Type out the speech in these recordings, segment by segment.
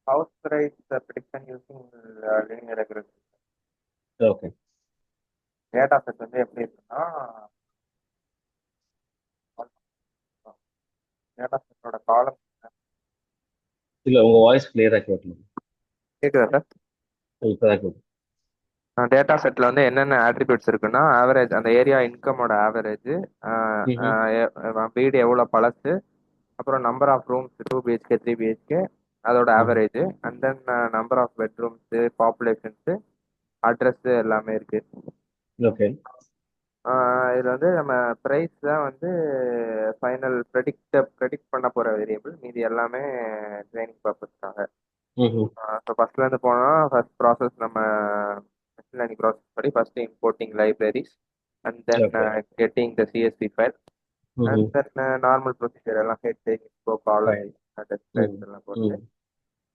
house price prediction using linear regression. Okay. Data set வந்து எப்படி இருக்குன்னா, டேட்டா செட்டோட காலம் இல்ல உங்க வாய்ஸ் கிளியரா கேட்கணும். கேட்குதா சார்? இப்பதான் கேட்கும். டேட்டா செட்ல வந்து என்னென்ன ஆட்ரிபியூட்ஸ் இருக்குன்னா, ஆவரேஜ் அந்த ஏரியா இன்கமோட ஆவரேஜ், ம்ஹும். வீடு எவ்வளோ பழசு, அப்புறம் number of rooms 2 BHK 3 BHK அதோட ம்ஹும். Average, and then number of bedrooms, populations, address எல்லாமே இருக்கு. ஓகே. இதில் வந்து நம்ம ப்ரைஸ் தான் வந்து ஃபைனல் ப்ரெடிக்ட் பண்ண போகிற வேரியபிள். மீதி எல்லாமே ட்ரைனிங் பர்பஸ்க்காக. ம்ஹும். ஸோ ஃபர்ஸ்ட்லேருந்து போனால் ஃபர்ஸ்ட் ப்ராசஸ் நம்ம மிஷின் லேர்னிங் ப்ராசஸ் படி first importing libraries, and then okay. Getting the CSV file, and ம்ஹும். தென் நார்மல் ப்ரொசீஜர் எல்லாம் ஹெட், இன்ஃபோ, காலம், ஃபைன். டெஸ்ட் ம். எல்லாம் போட்டு ம்.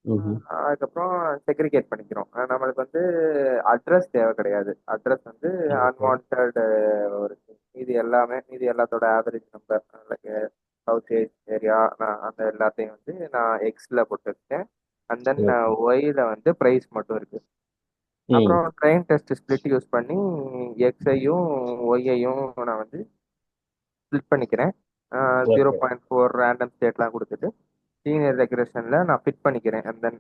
ம்ஹும். அதுக்கப்புறம் செக்ரிகேட் பண்ணிக்கிறோம். நம்மளுக்கு வந்து அட்ரஸ் தேவை கிடையாது. அட்ரஸ் வந்து ஓகே. அன்வான்ட் ஒரு மீதி எல்லாத்தோட average number, like house age, area, அந்த எல்லாத்தையும் வந்து நான் எக்ஸில் போட்டுருக்கேன். And then okay. ஒய்ல வந்து ப்ரைஸ் மட்டும் இருக்கு. ம். அப்புறம் ட்ரெயின் டெஸ்ட் ஸ்ப்ளிட் யூஸ் பண்ணி எக்ஸையும் ஒய்யையும் நான் வந்து ஸ்ப்ளிட் பண்ணிக்கிறேன். Zero okay. Point four random ஸ்டேட்லாம் கொடுத்துட்டு லீனியர் ரெக்ரெஷனில் நான் ஃபிட் பண்ணிக்கிறேன். And then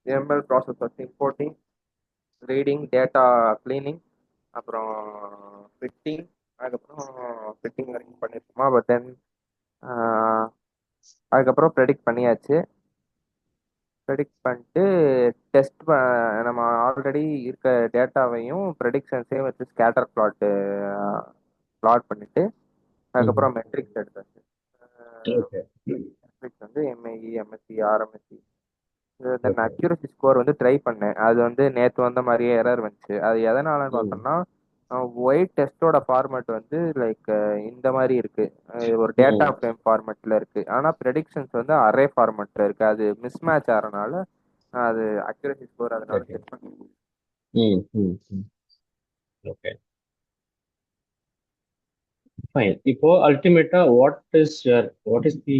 ML process first importing, reading, data cleaning, அப்புறம் ஃபிட்டிங். அதுக்கப்புறம் ஃபிட்டிங் வரைக்கும் பண்ணிருக்கோமா, பட் தென் அதுக்கப்புறம் ப்ரெடிக்ட் பண்ணியாச்சு. ப்ரெடிக்ட் பண்ணிட்டு டெஸ்ட் நம்ம ஆல்ரெடி இருக்க டேட்டாவையும் ப்ரெடிக்ஷன்ஸையும் வச்சு ஸ்கேட்டர் பிளாட் பண்ணிட்டு ம்ஹும். அதுக்கப்புறம் மெட்ரிக்ஸ் எடுத்தாச்சு. ஓகே. மெட்ரிக்ஸ் வந்து MAE, MSE, RMSE. Then okay. Accuracy score வந்து ட்ரை பண்ணேன். அது வந்து நேற்று வந்த மாதிரியே எரர் வந்துச்சு. அது எதனாலன்னு ம். பார்த்தோம்னா, ஒயிட் டெஸ்டோட ஃபார்மேட் வந்து லைக் இந்த மாதிரி இருக்கு. ஒரு டேட்டா ம். ஃப்ரேம் ஃபார்மேட்ல இருக்கு. ஆனால் ப்ரெடிக்ஷன்ஸ் வந்து அரே ஃபார்மேட்ல இருக்கு. அது மிஸ் மேட்ச் ஆகிறனால அது அக்யூரசி ஸ்கோர் அதனால ஓகே. செக் பண்ணி. ம். ம். ம். ஓகே. ஃபைன். இப்போ அல்டிமேட்டா what is the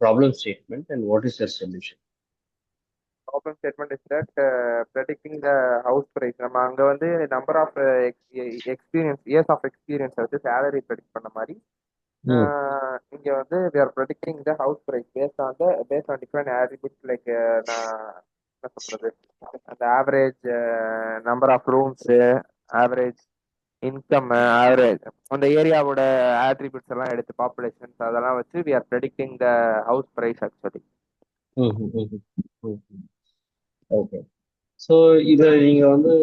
problem statement and what is your solution? Problem statement is that predicting the house price. நம்ம அங்கே வந்து number of experience, years of எக்ஸ்பீரியன்ஸை வச்சு சேலரி ப்ரெடிக்ட் பண்ண மாதிரி, ம். இங்க வந்து we are predicting the house price based on different attributes like நான் என்ன சொல்றது, அந்த average number of rooms, average income, average அந்த ஏரியாவோட ஆட்ரிபியூட்ஸ் எல்லாம் எடுத்து பாப்புலேஷன்ஸ் அதெல்லாம் வச்சு we are predicting the house price actually. ம். ம். ம். ஓகே. ஸோ இதை நீங்க வந்து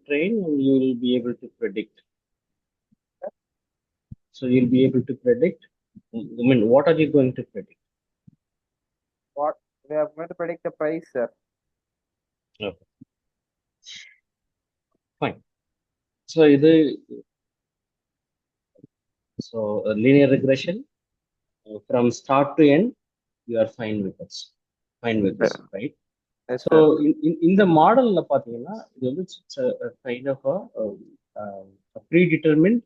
train you will be able to predict. So you'll be able to predict. I mean what are you going to predict? What we are going to predict the price, sir. Okay. Fine. So இது so linear regression from start to end you are fine with this, right? Yes, so sir. இந்த மாடல்ல பார்த்தீங்கன்னா இது வந்து kind of predetermined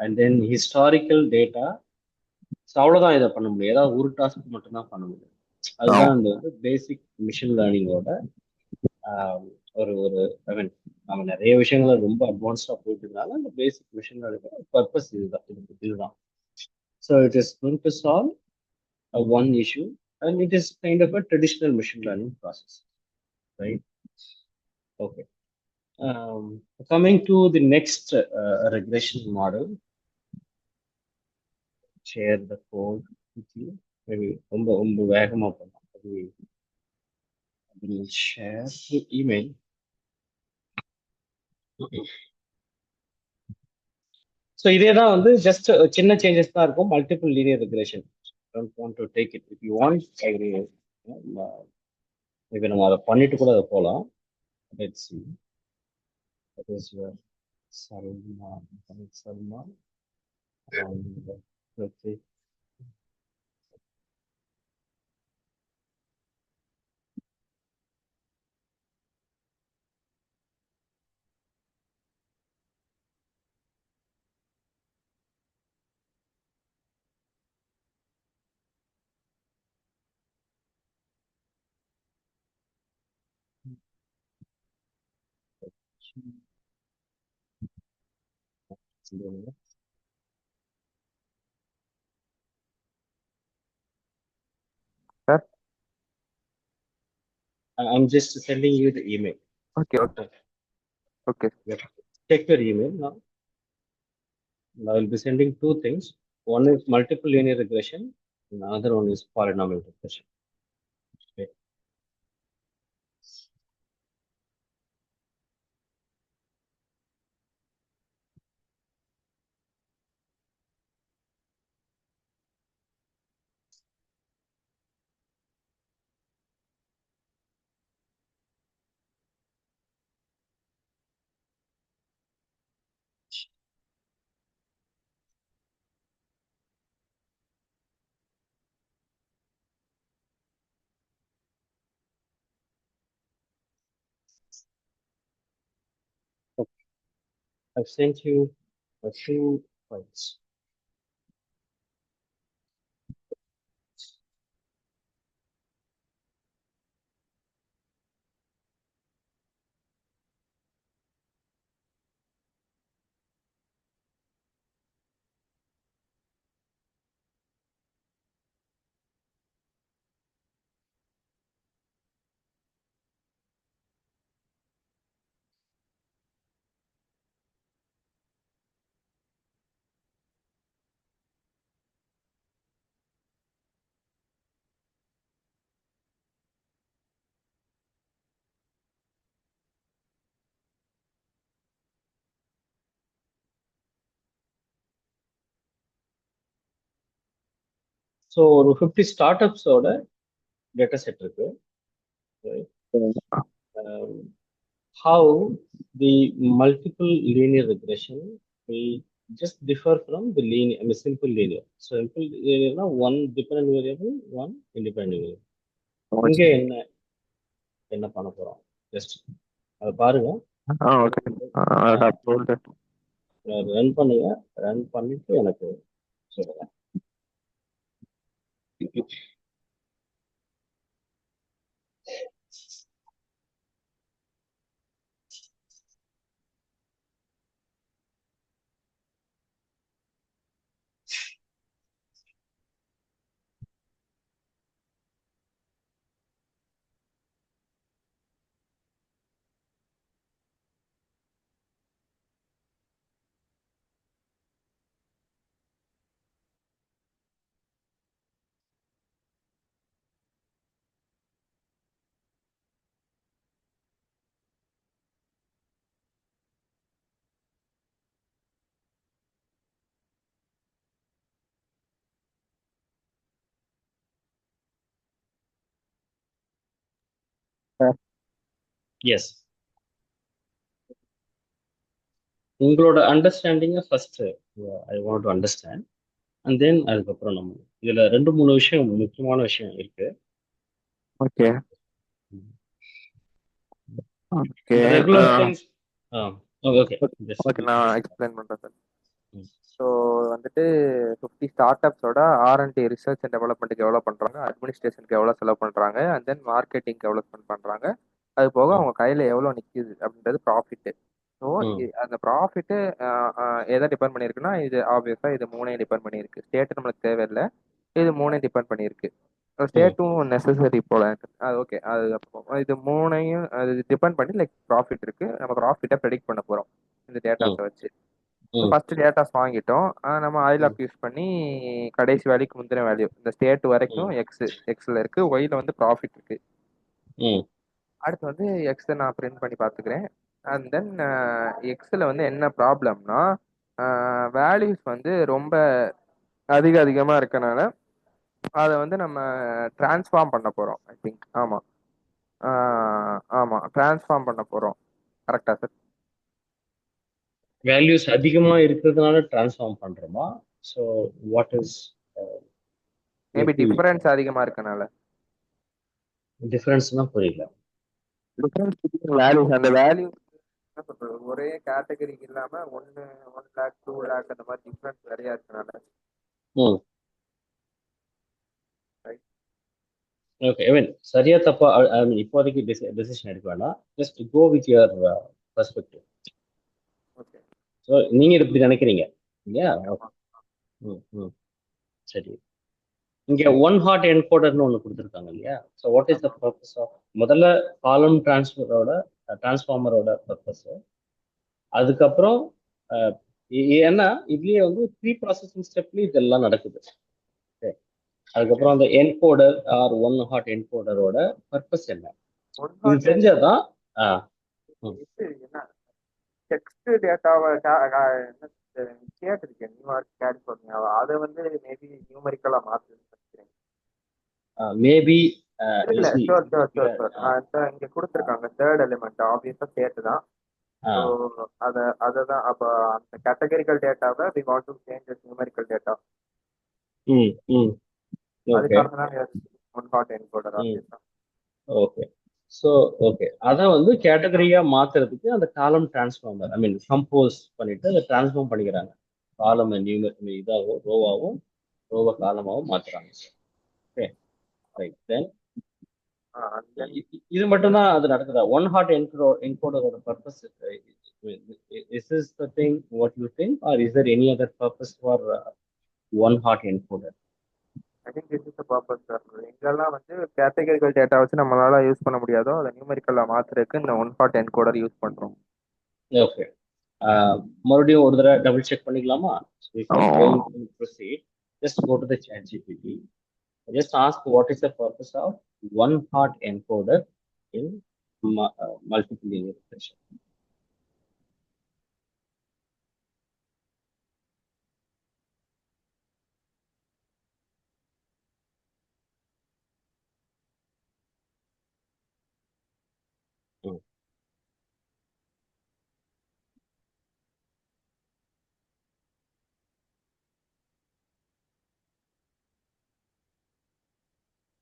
and then historical data. So அவ்வளோதான் இதை பண்ண முடியும். ஏதாவது ஒரு டாஸ்க் மட்டும்தான் பண்ண முடியும். அதுதான் இந்த வந்து பேசிக் மிஷின் லேர்னிங்கோட ஒரு ஒரு ஐ மீன் நம்ம நிறைய விஷயங்கள ரொம்ப அட்வான்ஸ்டாக போயிட்டு இருந்தாலும் அந்த பேசிக் மிஷின் லேர்னிங்கோட பர்பஸ் இதுதான். So it is going to solve one issue, and it is kind of a traditional machine learning process, right? Okay. Coming to the next regression model, share the code with you. Maybe ரொம்ப வேகமா பண்ணலாம். I will share the email. So இதே தான் வந்து just சின்ன changes தான் இருக்கும். Multiple linear regression. Don't want to take it. If you want இப்போ நம்ம அதை பண்ணிட்டு கூட அதை போகலாம். Let's see. That is your Salman. And let's see. Sir I'm just sending you the email. Okay okay okay Check your email now. I will be sending two things. One is multiple linear regression, and the other one is polynomial regression. Okay. I've sent you a few files. So ஒரு 50 ஸ்டார்ட்அப்ஸோட data set இருக்கு. How the multiple linear regression will just differ from the linear, I mean, simple linear. Simple linear na one dependent variable, one independent variable. இங்க என்ன பண்ண போறோம்? Just அதை பாருங்க. Okay run பண்ணுங்க. Run பண்ணிட்டு எனக்கு சொல்லுங்க. எஸ், உங்களோட அண்டர்ஸ்டாண்டிங்கை first I want to understand, and then அதுக்கப்புறம் நம்ம இதுல 2-3 விஷயம், முக்கியமான விஷயம் இருக்கு. Okay okay regular things. Okay okay நான் எக்ஸ்பிளைன் பண்றேன் சார். ஸோ வந்துட்டு 50 ஸ்டார்ட்அப்ஸோட R&D ரிசர்ச் அண்ட் டெவலப்மெண்ட்டுக்கு எவ்வளோ பண்ணுறாங்க, அட்மினிஸ்ட்ரேஷனுக்கு எவ்வளோ செலவு பண்ணுறாங்க, அண்ட் தென் மார்க்கெட்டிங்க்கு எவ்வளோ ஸ்பெண்ட் பண்ணுறாங்க, அது போக அவங்க கையில் எவ்வளோ நிற்கிது அப்படின்றது ப்ராஃபிட்டு. ஸோ அந்த ப்ராஃபிட்டு எதை டிபெண்ட் பண்ணியிருக்குன்னா, இது ஆப்வியஸாக இது மூணையும் டிபெண்ட் பண்ணியிருக்கு. ஸ்டேட் நம்மளுக்கு தேவையில்லை, இது மூணையும் டிபெண்ட் பண்ணியிருக்கு. ஸ்டேட்டும் நெசசரி போல அது ஓகே. அது இது மூணையும் அது டிபெண்ட் பண்ணி லைக் ப்ராஃபிட் இருக்கு. நம்ம ப்ராஃபிட்டை ப்ரெடிக்ட் பண்ண போகிறோம் இந்த டேட்டாஸை வச்சு. ஃபர்ஸ்ட் டேட்டாஸ் வாங்கிட்டோம். நம்ம ஐலாப் யூஸ் பண்ணி கடைசி வேல்யூக்கு முந்தின வேல்யூ இந்த ஸ்டேட் வரைக்கும் எக்ஸ்ல இருக்கு, ஒய்ல வந்து ப்ராஃபிட் இருக்கு. அடுத்து வந்து எக்ஸை நான் பிரிண்ட் பண்ணி பார்த்துக்கிறேன். அண்ட் தென் எக்ஸில் வந்து என்ன ப்ராப்ளம்னா, வேல்யூஸ் வந்து ரொம்ப அதிகமாக இருக்கனால அதை வந்து நம்ம டிரான்ஸ்ஃபார்ம் பண்ண போகிறோம். ஐ திங்க் ஆமாம் ஆமாம் டிரான்ஸ்ஃபார்ம் பண்ண போகிறோம். கரெக்டா சார்? வேல்யூஸ் அதிகமா இருக்கிறதுனால டிரான்ஸ்ஃபார்ம் பண்றோமா? So what is maybe difference அதிகமாக இருக்கனால. டிஃபரன்ஸ்னா புரியல. வேல்யூஸ் அந்த வேல்யூ என்ன சொல்றது, ஒரே கேட்டகரிக்கு இல்லாம 1 lakh 2 lakh அந்த மாதிரி டிஃபரன்ஸ் நிறைய இருக்கனால. ஓகே, ஐ மீன் சரியா தப்பா, ஐ மீன் இப்போதைக்கு டெசிஷன் எடுக்க வேண்டாம். Just go with your perspective. Okay. So நீங்க இது இப்படி நினைக்கிறீங்க இல்லையா? ஆமா. ம் ம் சரி. இங்க ஒன் ஹாட் என்கோடர்னு ஒன்று கொடுத்துருக்காங்க இல்லையா? ஸோ வாட் இஸ் த ஆமா. பர்பஸ் ஆஃப் முதல்ல காலம் டிரான்ஸ்ஃபார்மரோட பர்பஸ். அதுக்கப்புறம் ஏன்னா இதுலயே வந்து ப்ரீ ப்ராசஸிங் ஸ்டெப்ல இதெல்லாம் நடக்குது. Okay. அதுக்கப்புறம் அந்த என்கோடர் ஆர் ஒன் ஹாட் என்கோடரோட பர்பஸ் என்ன? ஒன் இது ஹாட் தெரிஞ்சாதான் இது என்ன டெக்ஸ்ட் டேட்டாவை என்ன கேட்டிருக்கேன், நியூயார்க் கலிஃபோர்னியாவா, அதை வந்து மேபி நியூமரிக்கலா மாத்துன்னு நினைக்கிறேன். மேபி இல்ல ஷோர் ஷோர் ஷோர் ஷோர் இங்க கொடுத்துருக்காங்க தேர்ட் எலிமெண்ட் ஆப்வியஸா சேர்த்து தான். ஸோ அததான் அப்ப அந்த கேட்டகரிக்கல் டேட்டாவை we want to change numerical data. அதுக்காக தான் ஒன் ஹாட் என்கோடர் ஆப்வியஸா. ஓகே. ஸோ ஓகே, அதான் வந்து கேட்டகரியா மாத்துறதுக்கு அந்த காலம் டிரான்ஸ்ஃபார்மர் ஐ மீன் கம்போஸ் பண்ணிட்டு அதை டிரான்ஸ்ஃபார்ம் பண்ணிக்கிறாங்க. காலம் இதாகவும் ரோவாகவும் ரோவை காலமாகவும் மாத்துறாங்க. Okay right. தென் இது மட்டும்தான் அது நடக்குதா? ஒன் ஹாட் என்கோடரோட purpose is is the thing what you think are is there any other purpose for one hot encoder? I think this is the purpose sir. எங்கெல்லாம் வந்து கேட்டகரிக்கல் டேட்டா வச்சு நம்மளால use பண்ண முடியாதோ அதை நியூமரிக்கலா மாத்துறதுக்கு இந்த ஒன் ஹாட் என்கோடர் யூஸ் பண்றோம். ஓகே. மறுபடியும் ஒரு தடவை டபுள் செக் பண்ணிக்கலாமா? Just go to the chat GPT. Just ask what is the purpose of one hot encoder in multiple linear regression.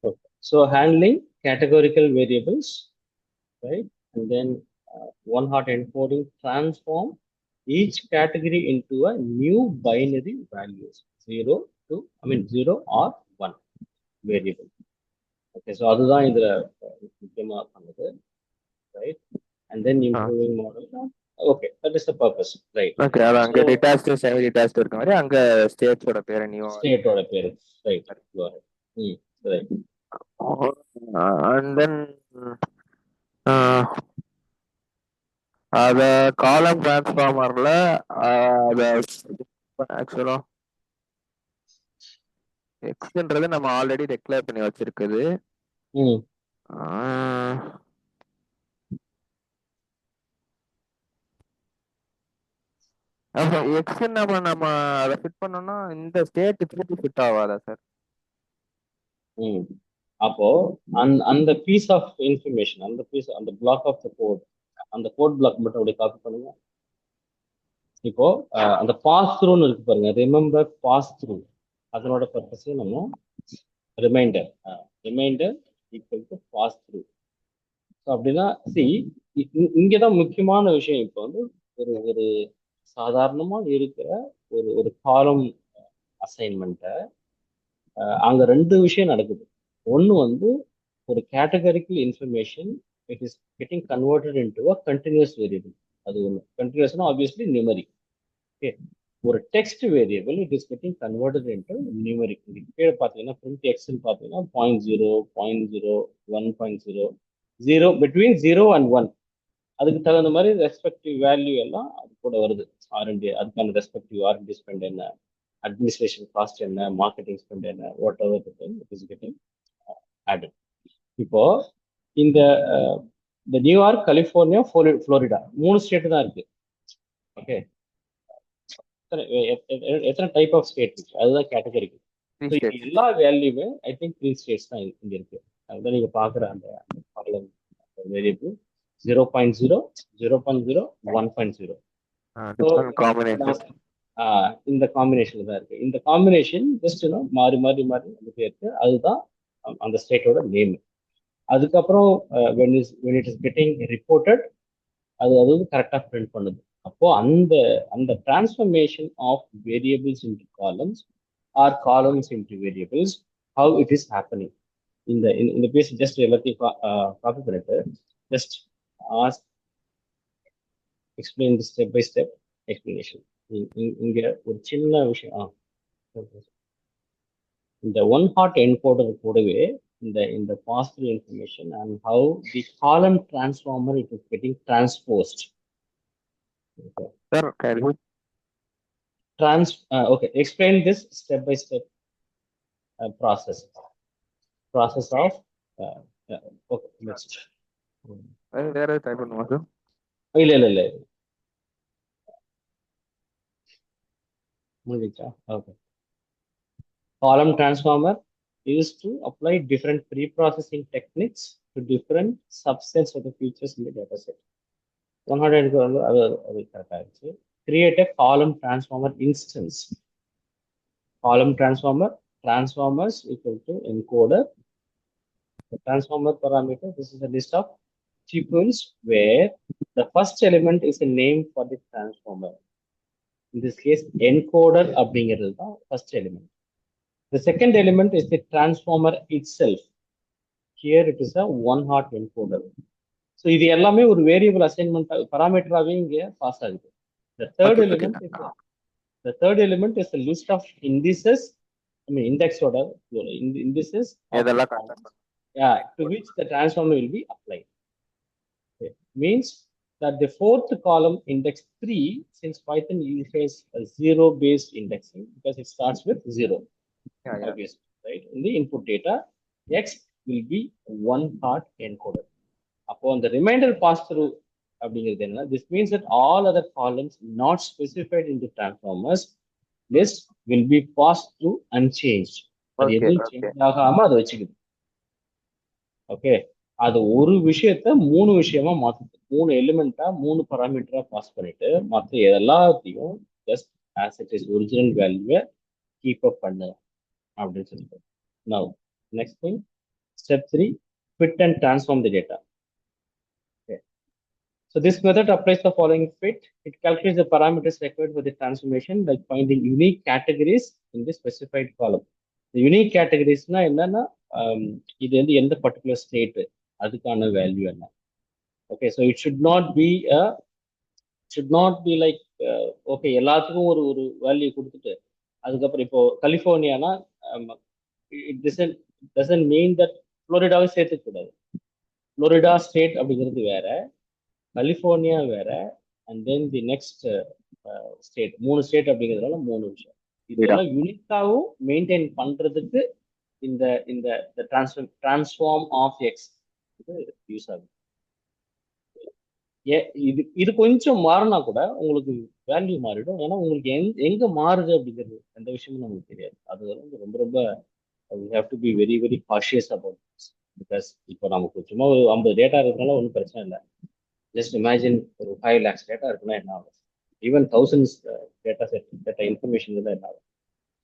Okay. So handling categorical variables, right? And then one hot encoding transform each category into a new binary values 0 or 1 variable. Okay, so அதுதான் இதுல முக்கியமா பண்ணுது, right? And then improving model. Okay, that is the purpose, right? Okay, அது அங்க detached semi detached இருக்க மாதிரி அங்க ஸ்டேட்ஸோட பேர் நியூ ஸ்டேட்டோட பேர், ரைட். ரைட். அண்ட் தென் அத காலம் டிரான்ஸ்ஃபார்மர்ல ஆக்சுவலா எக்ஸ்ன்றது நம்ம ஆல்ரெடி டிக்ளேர் பண்ணி வச்சிருக்குது. எக்ஸ் நம்ம அதை ஃபிட் பண்ணோம்னா இந்த ஸ்டேட் திருப்பி ஃபிட் ஆகாதா சார்? அப்போ அந்த பீஸ் ஆஃப் இன்ஃபர்மேஷன், அந்த பிளாக் ஆஃப் த கோட், அந்த கோட் பிளாக் மட்டும் அப்படியே காப்பி பண்ணுங்க. இப்போ அந்த பாஸ் த்ரூன்னு இருக்கு பாருங்க, ரிமெம்பர் பாஸ் த்ரூ, அதனோட பர்பஸே நம்ம reminder equal to pass through. So அப்படின்னா இங்கதான் முக்கியமான விஷயம். இப்போ வந்து ஒரு சாதாரணமா இருக்கிற ஒரு காலம் அசைன்மெண்ட்டை அங்க ரெண்டு விஷயம் நடக்குது. ஒன்று வந்து ஒரு categorical information it is getting converted into a continuous variable. அது ஒன்று. கண்டினியூஸ்னா ஆப்வியஸ்லி நியூமரிக். ஓகே. ஒரு text variable it is getting converted into numeric. கீழே பார்த்தீங்கன்னா பிரிண்ட் எக்ஸ்ன்னு பார்த்தீங்கன்னா 0.0, 0.0, 1.0, 0 பிட்வீன் 0 and 1. அதுக்கு தகுந்த மாதிரி ரெஸ்பெக்டிவ் வேல்யூ எல்லாம் அது கூட வருது. ஆர்என்டி, அதுக்கான ரெஸ்பெக்டிவ் ஆர்என்டி ஸ்பெண்ட் என்ன, அட்மினிஸ்ட்ரேஷன் காஸ்ட் என்ன, மார்க்கெட்டிங் ஸ்பெண்ட் என்ன, what ever it is getting added. இப்போ இந்த நியூயார்க், கலிஃபோர்னியா, ஃப்ளோரிடா 3 ஸ்டேட் தான் இருக்கு. ஓகே. எத்தனை டைப் ஆஃப் ஸ்டேட் இருக்கு? அதுதான் கேட்டகரிக்கு. எல்லா வேல்யூமே ஐ திங்க் 3 ஸ்டேட்ஸ் தான் இங்க இருக்கு. அதுதான் நீங்க பாக்குற அந்த வேரியபிள் 0.0, 0.0, 1.0. இந்த காம்பினேஷன்ல தான் இருக்கு. இந்த காம்பினேஷன் ஜஸ்ட் மாறி மாறி மாறி இருக்கு. அதுதான் அந்த ஸ்டேட்டோட நேம். அதுக்கப்புறம் when it is getting reported அது கரெக்டா பிரிண்ட் பண்ணுது. அப்போ அந்த transformation of variables into columns or columns into variables, how it is happening. இந்த பேஸ் ஜஸ்ட் எல்லாத்தையும் காப்பி பண்ணிட்டு just ask explain the step by step explanation. இங்க ஒரு சின்ன விஷயம். இந்த ஒன் ஹாட் என்கோடர் கூடவே இந்த positive information and how the column transformer it is getting transposed. Sir, can you Okay, explain this step by step process of okay, next. வேற type பண்ணுமா sir? இல்ல முடிஞ்சா. Okay. Column transformer is to apply different pre-processing techniques to different subsets of the features in the data set. 100 அது கரெக்டா இருந்துச்சு. Create a column transformer instance. Column transformers equal to encoder. The transformer parameter, this is a list of tuples where the first element is a name for the transformer. In this case, encoder அப்படிங்கிறது தான் first element. The second element is the transformer itself. Here it is a one hot encoder. So இது எல்லாமே ஒரு variable assignment பராமீட்டராகவே இங்கே pass ஆகுது. The third element is a list of indices. I mean index order indices of the column, to which the transformer will be applied. Okay. Means that the fourth column index 3, since Python uses a zero-based indexing because it starts with 0. Obviously, right? In the input data, X will be one hot encoder. Upon the remainder pass through, this means that all other columns not specified in the transformers list will be passed through unchanged. Okay. அது ஒரு விஷயத்த மூணு விஷயமா மாத்துது. 3 எலிமெண்டா 3 பராமீட்டரா pass பண்ணிட்டு மற்ற எல்லாத்தையும் just as it is original வேல்யூவை keep up பண்ணு அப்படின்னு சொல்லிட்டு. Now, next thing, step 3, fit and transform the data. Okay. So this method applies the following fit. It calculates the parameters required for the transformation by finding unique categories in the specified column. The unique categories na என்னன்னா இது வந்து எந்த particular state அதுக்கான value என்ன. Okay, so it should not be like okay எல்லாத்துக்கும் ஒரு ஒரு value கொடுத்துட்டு அதுக்கப்புறம் இப்போ கலிஃபோர்னியானா இட் டசன்ட் மீன் தட் ஃப்ளோரிடாவை சேர்த்துக்கூடாது. ஃப்ளோரிடா ஸ்டேட் அப்படிங்கிறது வேற, கலிஃபோர்னியா வேற, and then the next state. 3 state அப்படிங்கிறதுனால 3 விஷயம். இதெல்லாம் யூனிக்காகவும் மெயின்டைன் பண்றதுக்கு இந்த இந்த டிரான்ஸ்ஃபார்ம் ஆஃப் எக்ஸ் யூஸ் ஆகுது. இது கொஞ்சம் மாறினா கூட உங்களுக்கு வேல்யூ மாறிடும். ஏன்னா உங்களுக்கு எங்க மாறுது அப்படிங்கிறது எந்த விஷயமும் நமக்கு தெரியாது. அது வந்து ரொம்ப ரொம்ப we have to be very very cautious about this. Because இப்போ நமக்கு சும்மா ஒரு 50 டேட்டா இருக்கிறதுனால ஒன்றும் பிரச்சனை இல்லை. ஜஸ்ட் இமேஜின் ஒரு 5 lakhs டேட்டா இருக்குன்னா என்ன ஆகும், ஈவன் thousands டேட்டா இன்ஃபர்மேஷன் தான் என்ன ஆகும்.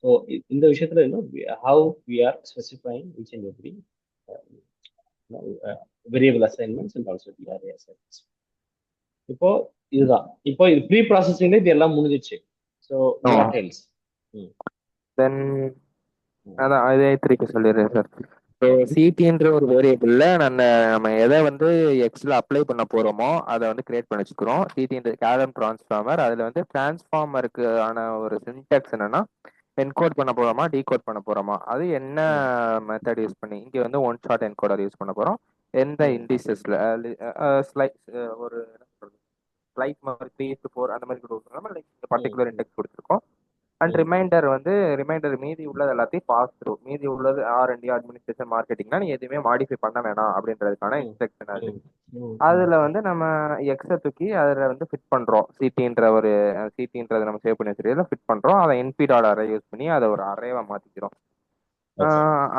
ஸோ இந்த விஷயத்துல இன்னும் how we are specifying each and every variable assignments and also the array assignments. இப்போ இதுதான், இப்போ இது ப்ரீ ப்ராசஸிங்ல இது எல்லாம் முடிஞ்சிச்சு. So what else? தென் அதான் அதே திருப்பி சொல்லிடுறேன் சார். ஸோ சிடின்ற ஒரு வேரியபிள்ல நம்ம எதை வந்து எக்ஸ்ல அப்ளை பண்ண போறோமோ அதை வந்து கிரியேட் பண்ணி வச்சுக்கிறோம். சிடின்ற காலம் டிரான்ஸ்ஃபார்மர், அதுல வந்து டிரான்ஸ்ஃபார்மருக்கு ஆன ஒரு சின்டாக்ஸ் என்னன்னா என்கோட் பண்ண போறோமா டீகோட் பண்ண போறோமா, அது என்ன மெத்தட் யூஸ் பண்ணி. இங்க வந்து ஒன் ஷாட் என்கோடர் யூஸ் பண்ண போறோம். எந்த இண்டிசஸ்ல ஒரு ஸ்லைஸ் மாதிரி 3:4 அந்த மாதிரி கொடுத்துருக்கோம். லைக் பர்டிகுலர் இண்டெக்ஸ் கொடுத்துருக்கோம். அண்ட் ரிமைண்டர் மீதி உள்ளது எல்லாத்தையும் பாஸ் த்ரூ. மீதி உள்ளது R&D அட்மினிஸ்ட்ரேஷன் மார்க்கெட்டிங்னா நீ எதுவுமே மாடிஃபை பண்ண வேணாம் அப்படின்றதுக்கான இன்ஸ்ட்ரக்ஷன் அது. அதுல வந்து நம்ம எக்ஸை தூக்கி அதுல வந்து ஃபிட் பண்றோம். சிடின்றதை நம்ம சேவ் பண்ணி வச்சிருக்கோம், ஃபிட் பண்றோம். அதை NP.array யூஸ் பண்ணி அதை ஒரு அரேவா மாத்திக்கிறோம்.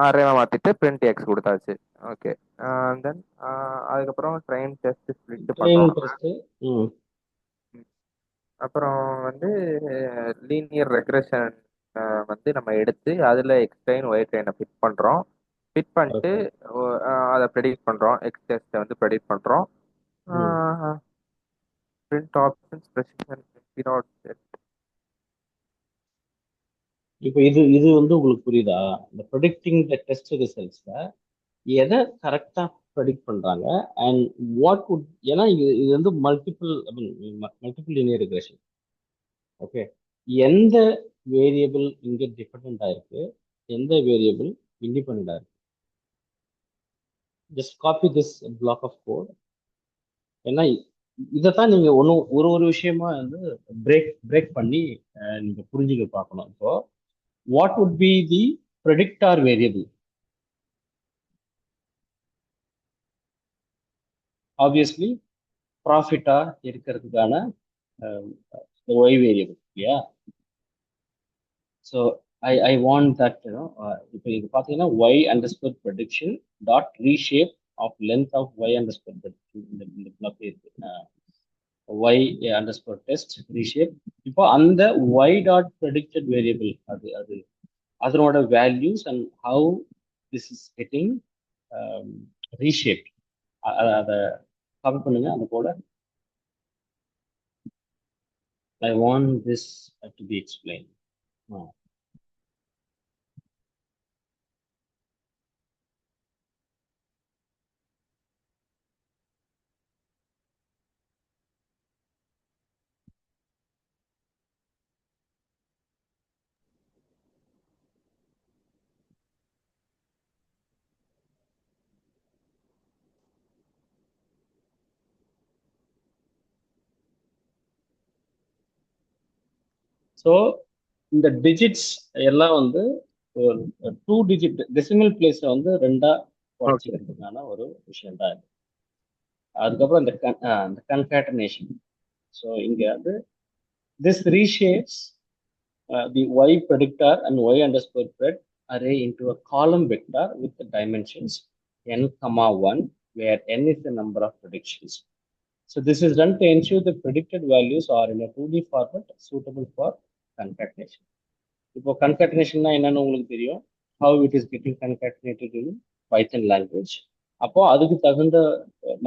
அரேவா மாத்திட்டு பிரிண்ட் எக்ஸ் கொடுத்தாச்சு. ஓகே, தென் அதுக்கப்புறம் ட்ரெயின் டெஸ்ட் ஸ்ப்ளிட் பண்றோம். அப்புறம் வந்து லீனியர் ரெக்ரெஷன் வந்து நம்ம எடுத்து அதில் எக்ஸ்ட்ரைன் ஒய் ட்ரெயினை ஃபிட் பண்ணுறோம். ஃபிட் பண்ணிட்டு அதை ப்ரெடிக்ட் பண்ணுறோம். எக்ஸ் டெஸ்ட்டை வந்து ப்ரெடிக்ட் பண்ணுறோம். Print options precision set. இப்போ இது வந்து உங்களுக்கு புரியுதா? இந்த ப்ரெடிக்டிங் த டெஸ்ட் ரிசல்ட்ஸ்ல எதை கரெக்டாக ப்ரெடிக்ட் பண்றாங்க. அண்ட் வாட் குட், ஏன்னா இது வந்து multiple, I mean multiple linear regression. Okay, எந்த வேரியபிள் இங்க டிபெண்டா இருக்கு, எந்த வேரியபிள் இண்டிபெண்டா இருக்கு. Just copy this block of code. ஏன்னா இதைத்தான் நீங்க ஒரு விஷயமா வந்து பிரேக் பண்ணி நீங்க புரிஞ்சுக்க பார்க்கணும். இப்போ what would be the predictor variable? Obviously ப்ராஃபிட்டா இருக்கிறதுக்கான ஒய் வேரியபிள் இல்லையா? ஸோ ஐ வாண்ட் தட் இப்போ இது பார்த்தீங்கன்னா Y underscore prediction dot reshape of length of Y underscore prediction இந்த பிளாக் இருக்கு. Y underscore test reshape. இப்போ அந்த ஒய் டாட் ப்ரெடிக்டட் வேரியபிள் அது அதனோட values and how this is getting reshape. அதை காப்பி பண்ணுங்க அந்த கூட. I want this to be explained. So இந்த டிஜிட்ஸ் எல்லாம் வந்து ஒரு 2 டிஜிட் டெசிமல் பிளேஸை வந்து ரெண்டா குறைச்சிக்கிறதுக்கான ஒரு விஷயம் தான் இது. அதுக்கப்புறம் இந்த கன்கேட்டனேஷன். ஸோ இங்க வந்து this reshapes the y predictor and y underscore pred array into a column vector with the dimensions n comma 1, where n is the number of predictions. So this is done to ensure the predicted values are in a 2D format suitable for concatenation. இப்போ கன்கேட்டனேஷன்னா என்னன்னு உங்களுக்கு தெரியும். How it is getting concatenated in Python language. அப்போ அதுக்கு தகுந்த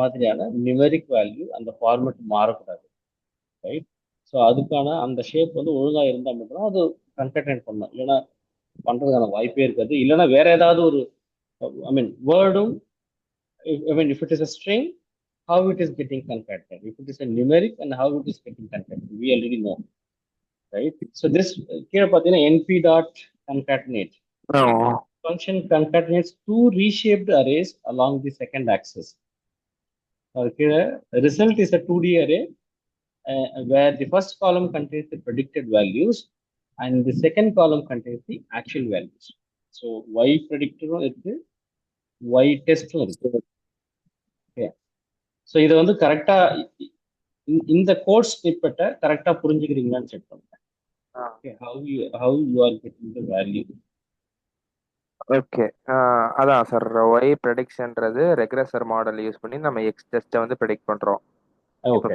மாதிரியான numeric value அந்த format மாறக்கூடாது, ரைட்? ஸோ அதுக்கான அந்த ஷேப் வந்து ஒழுங்காக இருந்தால் மட்டும்தான் அது கன்கேட்டனேட் பண்ணணும். இல்லைன்னா பண்ணுறதுக்கான வாய்ப்பே இருக்காது. இல்லைன்னா வேற ஏதாவது ஒரு ஐ மீன் வேர்டும், I mean, if it is a string, how it is getting concatenated. If it is a numeric, and how it is getting concatenated. We already know, right? So this here, np dot concatenate. No. Function concatenates two reshaped arrays along the second axis. Here, result is a 2D array where the first column contains the predicted values and the second column contains the actual values. So y predictor இருக்கு, y test இருக்கு. Okay. So இதை வந்து கரெக்டா இந்த code ஸ்னிப்பெட்டை கரெக்டா புரிஞ்சுக்கிறீங்களான்னு check பண்ணுங்க. How you are getting the value. Okay, அதான் sir, Y ப்ரெடிக்ஷன்றது ரெக்ரெசர் model use பண்ணி நம்ம எக்ஸ் டெஸ்ட்டை வந்து ப்ரெடிக்ட் பண்றோம். இப்போ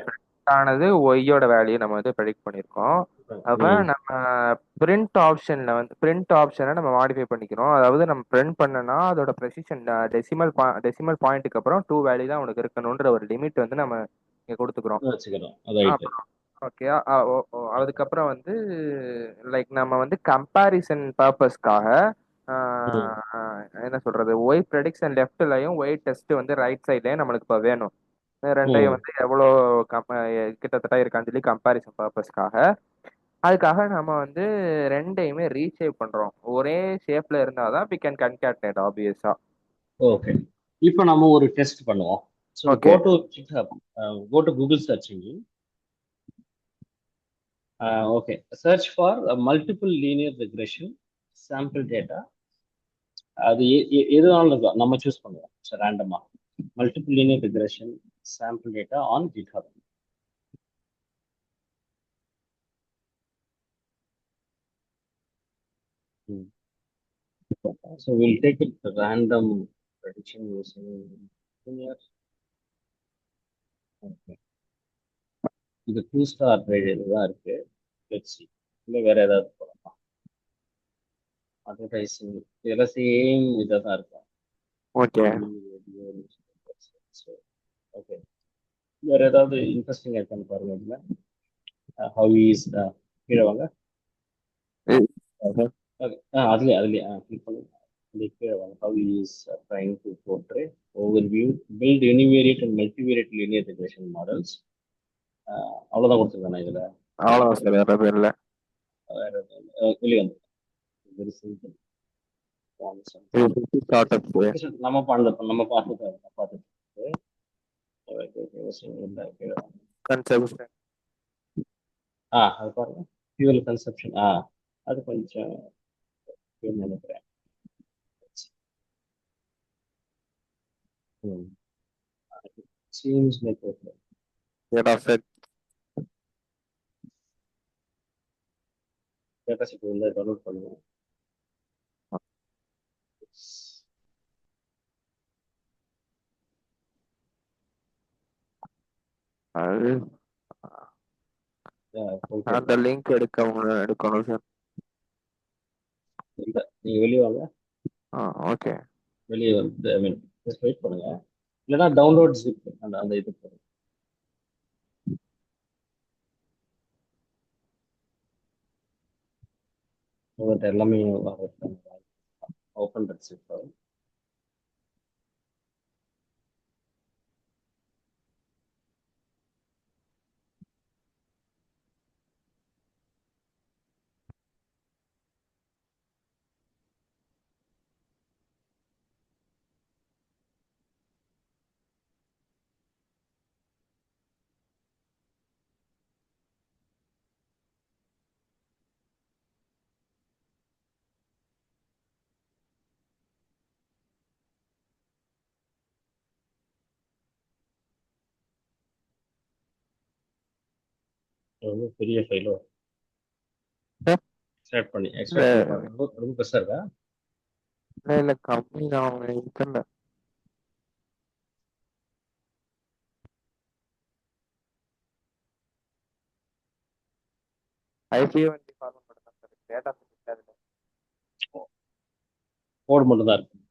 ஆனது ஒய்யோட வேல்யூ நம்ம வந்து ப்ரெடிக்ட் பண்ணியிருக்கோம். அப்போ நம்ம பிரிண்ட் ஆப்ஷன்ல வந்து பிரிண்ட் ஆப்ஷனை நம்ம மாடிஃபை பண்ணிக்கிறோம். அதாவது நம்ம பிரிண்ட் பண்ணனா அதோட ப்ரெசிஷன் டெசிமல் பாயிண்ட்டுக்கு அப்புறம் 2 வேல்யூ தான் உனக்கு இருக்கணுன்ற ஒரு லிமிட் வந்து நம்ம இங்கே கொடுத்துக்கிறோம். ஓகே, அதுக்கப்புறம் வந்து லைக் நம்ம வந்து கம்பேரிசன் பர்பஸ்க்காக என்ன சொல்றது, ஒய் ப்ரெடிக்ஷன் லெஃப்ட்லயும் ஒய் டெஸ்ட் வந்து ரைட் சைட்லயும் நம்மளுக்கு இப்போ வேணும். ரெண்டையும் வந்து எவ்வளோ கிட்டத்தட்ட இருக்கான்னு சொல்லி கம்பேரிசன் பர்பஸ்க்காக, அதுக்காக நம்ம வந்து ரெண்டையுமே ரீஷேப் பண்றோம். ஒரே ஷேப்ல இருந்தாதான் we can concatenate obviously. Okay, இப்போ நம்ம ஒரு டெஸ்ட் பண்ணுவோம். So go to GitHub, go to Google search engine. Okay, search for a multiple linear regression sample data. அது எதுனாலும் நம்ம சூஸ் பண்ணுவோம் ரேண்டமா. Multiple linear regression sample data on GitHub. So we'll take it random prediction using linear. Okay. இது 2-star rated தான் இருக்கு. Let's see. இல்லை வேற ஏதாவது போகலாமா? அட்வர்டைசிங் இதெல்லாம் சேம் இதாக தான் இருக்கும். ஓகே ஓகே, வேற ஏதாவது இன்ட்ரெஸ்டிங் இருக்கான்னு பாருங்க. இதுல ஹவ் இஸ் கீழே வாங்க. அதுலயே கிளிக் பண்ணுங்க. how he is trying to portray overview, build univariate and multivariate linear regression models. அவ்வளவுதான் கொடுத்துருக்கானே இதுல. அவ்வளவுதான் சார், வேற எதுவும் இல்லை. வேற வெளியே வந்து வெரி சிம்பிள். நம்ம பார்த்துட்டு கன்செப்ஷன். அது பாருங்க, ஃபியூவல் கன்சப்ஷன். அது கொஞ்சம் நினைக்கிறேன். seems like okay. data set. Data set உள்ள டவுன்லோட் பண்ணுங்க. அது அந்த லிங்க் எடுக்கணும் சார். இல்ல, நீங்க வெளியே வாங்க. ஓகே, வெளியே வந்து ஐ மீன் ஜஸ்ட் வெயிட் பண்ணுங்க. இல்லைன்னா டவுன்லோட் ஜிப் அந்த இது போடுங்க. உங்கள்கிட்ட எல்லாமே ஓப்பன் தட் ஜிப். ரொம்ப பெரிய ஃபைலோ ஸ்டார்ட் பண்ணி எக்ஸ்ட்ராக்ட் பண்ணி பாருங்க. ரொம்ப பெருசா இருக்கா? இல்ல கம்மி தான் இருக்குல்ல. ஐபிஓஎன்டி ஃபார்மட் மட்டும் தான் சார், டேட்டா செட் இல்ல. கோட் மட்டும் தான் இருக்கு.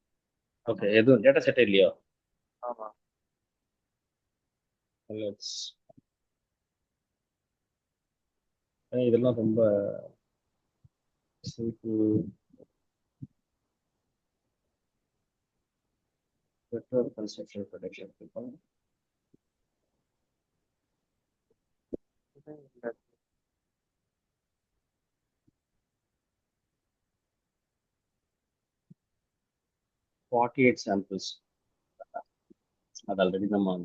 ஓகே, எதுவும் டேட்டா செட் இல்லையா? ஆமா, இதெல்லாம் ரொம்ப சிம்பிள். பெட்ரோல் கன்ஸ்ட்ரக்ஷன் ப்ரொடக்ஷன் இருக்கும். இல்ல. 48 samples. அது ஆல்ரெடி நம்ம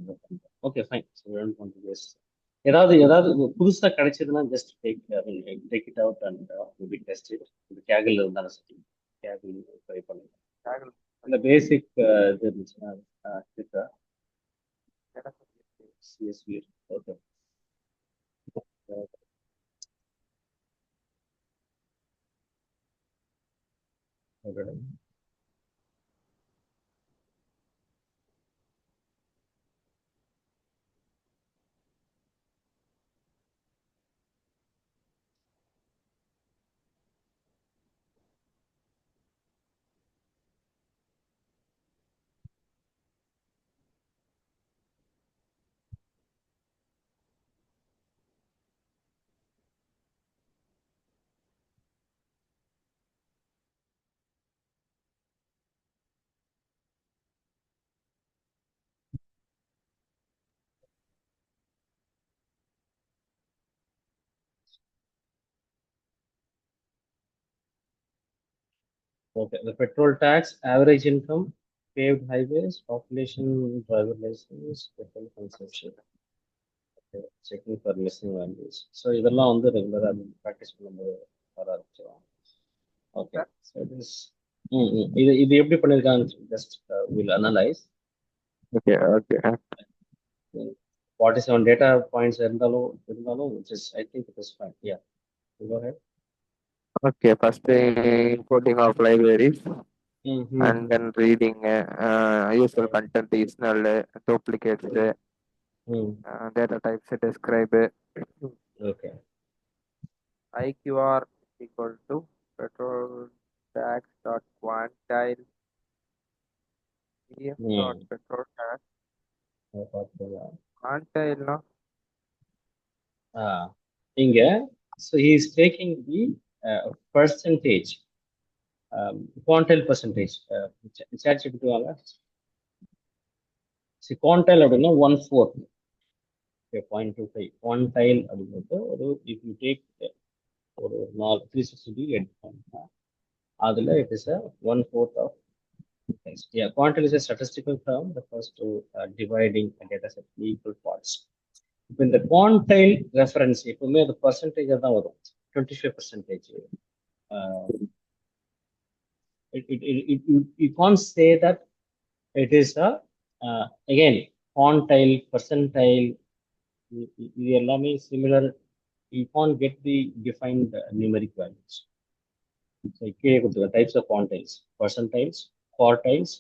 ஓகே ஃபைன். ஏதாவது புதுசா கிடைச்சதுன்னா just take it out and maybe test it. இந்த கேகிள் இருந்தாலும் சரி, கேகிள் ட்ரை பண்ணுங்க. அந்த பேசிக் இது இருந்துச்சுன்னா CSV. Okay, okay. Okay, the petrol tax, average income, paved highways, population, driver license, petrol consumption. Okay, checking for missing values. So இதெல்லாம் வந்து ரெகுலரா ப்ராக்டிஸ் பண்ணும்போது வர ஆரம்பிச்சிடும். ஓகே, ஸோ இது எப்படி பண்ணிருக்காங்க just will analyse. Okay okay 47 data points இருந்தாலும் which is I think it is fine. Yeah, go ahead. Okay, first importing of libraries and then reading useful content is null, duplicates, data types describe. Okay. IQR equal to petrol tax dot quantile pf dot petrol tax quantile no. இங்க so he is taking the percentage quantile percentage ChatGPT வாங்க. குவான்டைல் அப்படின்னா 1/4, 0.25 குவான்டைல் அப்படிங்கிறது ஒரு if you take ஒரு 360 degree எடுத்துக்கோங்க, அதில் it is a 1/4 of. Yeah, quantile is a statistical term that refers to dividing a data set into equal parts. இப்போ இந்த குவான்டைல் reference எப்பவுமே அது பர்சன்டேஜ் தான் வரும். 25%. You can't say that it is a again quantile, percentile. இது எல்லாமே similar. You can't get the defined numeric values. So கீழே கொடுத்துருக்க types of quantiles, percentiles, quartiles,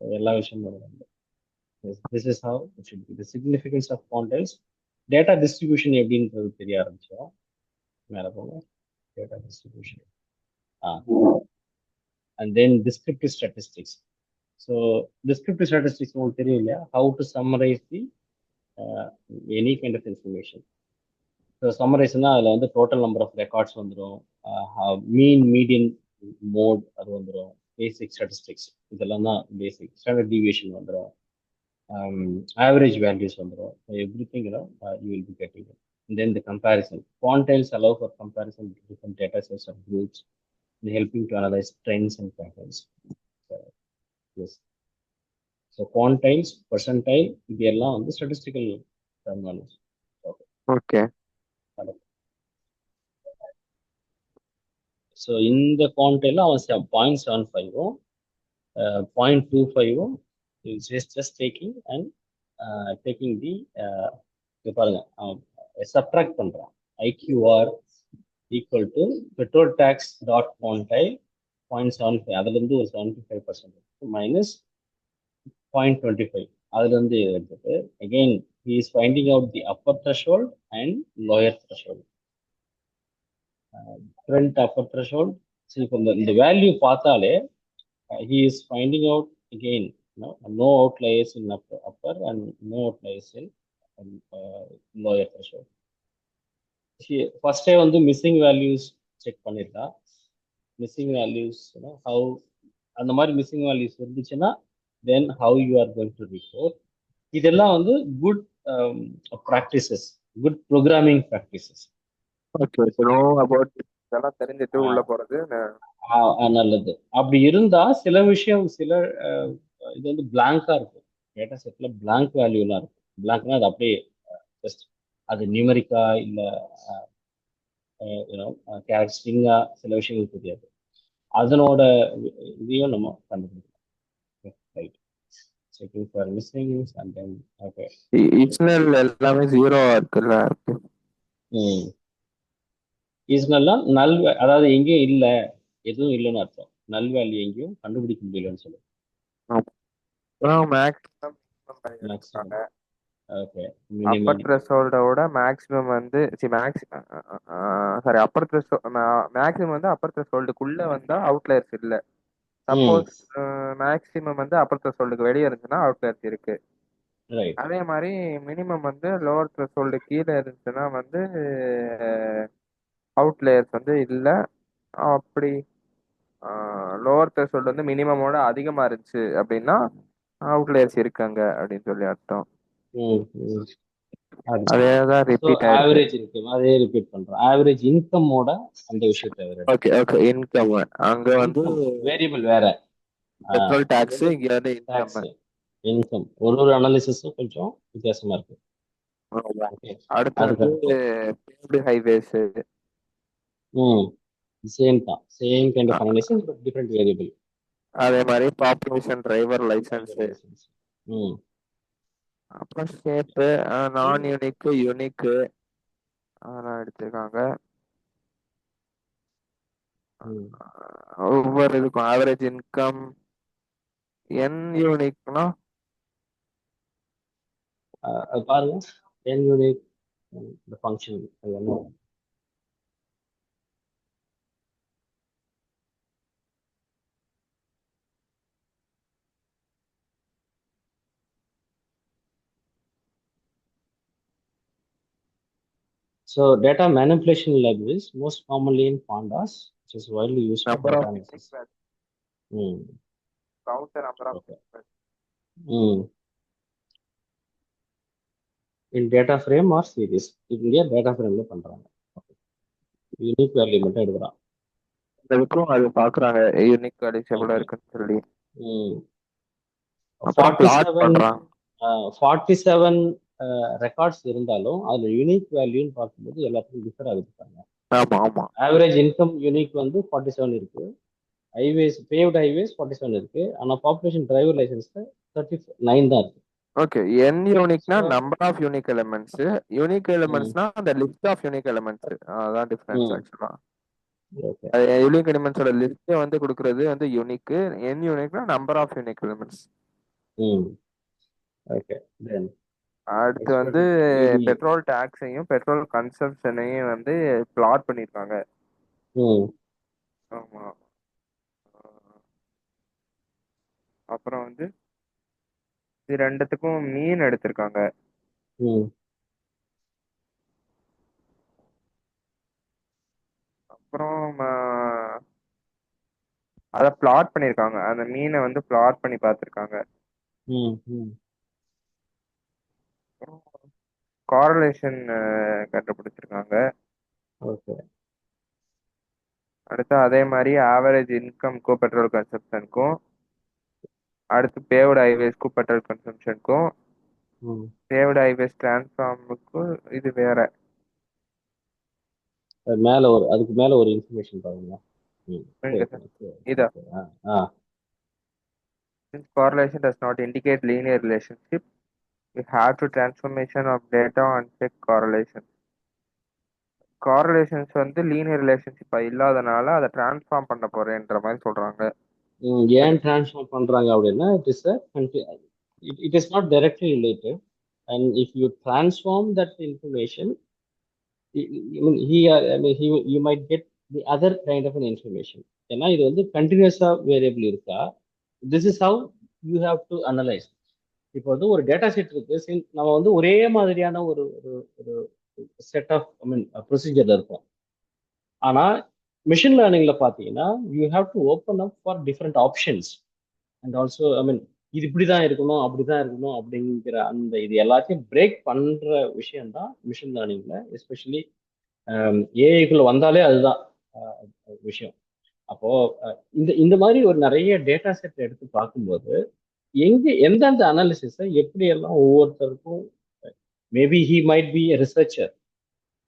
எல்லா விஷயமும் வருவாங்க. This is how it should be. The significance of quantiles. Data distribution எப்படின்றது தெரிய ஆரம்பிச்சோம். மேலே போங்க. Data distribution. And then descriptive statistics. So descriptive statistics உங்களுக்கு தெரியும் இல்லையா? How to summarize the any kind of information. So summarizena அதில் வந்து total number of records வந்துடும், mean, median, mode அது வந்துடும், basic statistics இதெல்லாம் தான் basic. Standard deviation வந்துடும், average values வந்துடும். So everything you will be getting it. And then the comparison. Quantiles allow for comparison with different data sets or groups, helping to analyze trends and patterns. Yes. So quantiles, percentile, இது எல்லாம் வந்து statistical terminology. Okay. So இந்த quantile அவன் 0.75 0.25 is just taking and taking the பாருங்க subtract பண்றான். IQR equal to petrol tax dot quantile 0.75, அதுல இருந்து ஒரு 75% minus 0.25, அதுல இருந்து எடுத்துட்டு again he is finding out the upper threshold and lower threshold. Front upper threshold. So இப்போ இந்த வேல்யூ பார்த்தாலே he is finding out again no outliers in upper and no outliers in lower threshold. ஃபர்ஸ்டே வந்து missing values check பண்ணிருக்கா. Missing values how அந்த மாதிரி missing values இருந்துச்சுன்னா then how you are going to report. இதெல்லாம் வந்து good practices, good programming practices. Okay, so know about இதெல்லாம் தெரிஞ்சுட்டு உள்ள போறது நல்லது. அப்படி இருந்தா சில விஷயம் சில இது வந்து பிளாங்கா இருக்கும். டேட்டா செட்ல பிளாங்க் வேல்யூலாம் இருக்கும். பிளாங்க்னா அது அப்படியே ஜஸ்ட் அது நியூமரிக்கா இல்ல கேரக்டரிஸ்டிங்கா சில விஷயங்கள் தெரியாது. அதனோட இதையும் நம்ம கண்டுபிடிக்கலாம். Right, checking for missings and then okay is null எல்லாமே ஜீரோ இருக்குல்ல. இஸ்னல்லாம் நல், அதாவது எங்கேயும் இல்லை, எதுவும் இல்லைன்னு அர்த்தம். நல் வேல்யூ எங்கேயும் கண்டுபிடிக்க முடியலன்னு சொல்லுவோம். அப்பர் த்ரெஷோல்டோட மேக்ஸிமம் வந்து அப்பர் த்ரெஷோல்ட் மேக்ஸிமம் வந்து அப்பர் த்ரெஷோல்டுக்குள்ள வந்தா அவுட்லயர்ஸ் இல்ல. சப்போஸ் மேக்ஸிமம் வந்து அப்பர் த்ரெஷோல்டுக்கு வெளியே இருந்துச்சுன்னா அவுட்லயர்ஸ் இருக்கு. அதே மாதிரி மினிமம் வந்து லோவர் த்ரெஷோல்டு கீழே இருந்துச்சுன்னா வந்து அவுட்லயர்ஸ் வந்து இல்ல. அப்படி லோவர் த்ரெஷோல்டு வந்து மினிமமோட அதிகமா இருந்துச்சு அப்படின்னா அவுட்லயர்ஸ் இருக்காங்க அப்படின்னு சொல்லி அர்த்தம். அதேதான் ரிப்பீட் ஆயிருக்கு. அதே ரிப்பீட் பண்றோம். ஆவரேஜ் இன்கமோட அந்த விஷயத்தை ஓகே ஓகே இன்கம் அங்க வந்து வேரியபிள் வேற. பெட்ரோல் டாக்ஸ், இங்க வந்து இன்கம். ஒரு அனாலிசிஸும் கொஞ்சம் வித்தியாசமா இருக்கு. அடுத்து வந்து ஹைவேஸ் சேம் தான், same kind of analysis but different variable. அதே மாதிரி பாப்புலேஷன், டிரைவர் லைசன்ஸ், அப்புறம் ஷேப், நான் யூனிக், யூனிக் அதெல்லாம் எடுத்திருக்காங்க. ஒவ்வொரு இதுக்கும் ஆவரேஜ் இன்கம், என் யூனிக்னா பாருங்க என் யூனிக் இந்த ஃபங்க்ஷன் என்ன. So data manipulation libraries, most commonly in pandas, which is widely used for number data of analysis. Unique value, Hmm. Count the number of Okay. Unique value. Hmm. In data frame or series, இங்கே data frame பண்றாங்க. Unique value மட்டும் எடுக்கிறான். இந்த விக்ரம் அது பாக்குறாங்க unique values எவ்வளவு இருக்குன்னு சொல்லி. அப்புறம் பிளாட் 47 பண்றான். 47 ரெக்கார்ட்ஸ் இருந்தாலும் அதுல யூனிக் வேல்யூன்னு பார்க்கும்போது எல்லாத்துக்கும் டிஃபர் ஆகுது பாருங்க. ஆமா ஆமா. ஆவரேஜ் இன்கம் யூனிக் வந்து 47 இருக்கு, ஹைவேஸ் பேவ்ட் ஹைவேஸ் 47 இருக்கு, ஆனா பாப்புலேஷன் டிரைவர் லைசன்ஸ்ல 39 தான் இருக்கு. ஓகே, n யூனிக்னா number of unique elements, unique எலிமெண்ட்ஸ்னா அந்த லிஸ்ட் ஆஃப் யூனிக் எலிமெண்ட்ஸ், அதான் டிஃபரன்ஸ் ஆக்சுவலா. யூனிக் எலிமெண்ட்ஸோட லிஸ்ட் வந்து கொடுக்கிறது வந்து யூனிக், n யூனிக்னா number of unique elements. Okay, then அடுத்து வந்து பெட்ரோல் டாக்ஸையும் பெட்ரோல் கன்சம்ஷனையும் வந்து பிளாட் பண்ணிருக்காங்க. ஆமா. அப்புறம் வந்து இது ரெண்டுத்துக்கும் மீன் எடுத்திருக்காங்க. அப்புறம் அத பிளாட் பண்ணிருக்காங்க, அந்த மீனை வந்து பிளாட் பண்ணி பார்த்திருக்காங்க. காரலேஷன் கண்டுபிடிச்சிருக்காங்க. அடுத்து அதே மாதிரி ஆவரேஜ் இன்கம்க்கும் பெட்ரோல் கன்சம்ஷனுக்கும், அடுத்து பேவ்டு ஹைவேஸ்க்கும் பெட்ரோல் கன்சம்ஷனுக்கும், பேவ்டு ஹைவேஸ் டிரான்ஸ்ஃபார்முக்கும் இது வேற. மேல ஒரு அதுக்கு மேல ஒரு இன்ஃபர்மேஷன் பாருங்க. இதா since correlation does not indicate linear relationship, we have to transformation of data and check correlation. correlations வந்து லீனியர் ரிலேஷன்ஷிப் இல்லாதனால அதை டிரான்ஸ்ஃபார்ம் பண்ண போறேன்ற மாதிரி சொல்றாங்க. ஏன் டிரான்ஸ்ஃபார்ம் பண்றாங்க அப்படின்னா it is not directly related, and if you transform that information, you might get the other kind of an information. ஏன்னா இது வந்து கண்டினியூஸா வேரியபிள் இருக்கா, this is how you have to analyse. இப்போ வந்து ஒரு டேட்டா செட் இருக்கு, நம்ம வந்து ஒரே மாதிரியான ஒரு ஒரு செட் ஆஃப் ப்ரொசீஜர்ல இருக்கும். ஆனா மிஷின் லேர்னிங்ல பாத்தீங்கன்னா you have to open up for different options, and also இது இப்படிதான் இருக்கணும் அப்படிதான் இருக்கணும் அப்படிங்கிற அந்த இது எல்லாத்தையும் பிரேக் பண்ற விஷயம் தான் மிஷின் லேர்னிங்ல, எஸ்பெஷலி ஏஐக்குள்ள வந்தாலே அதுதான் விஷயம். அப்போ இந்த இந்த மாதிரி ஒரு நிறைய டேட்டா செட் எடுத்து பார்க்கும்போது எந்தெந்த அனாலிசிஸை எப்படி எல்லாம் ஒவ்வொருத்தருக்கும், maybe he might be researcher,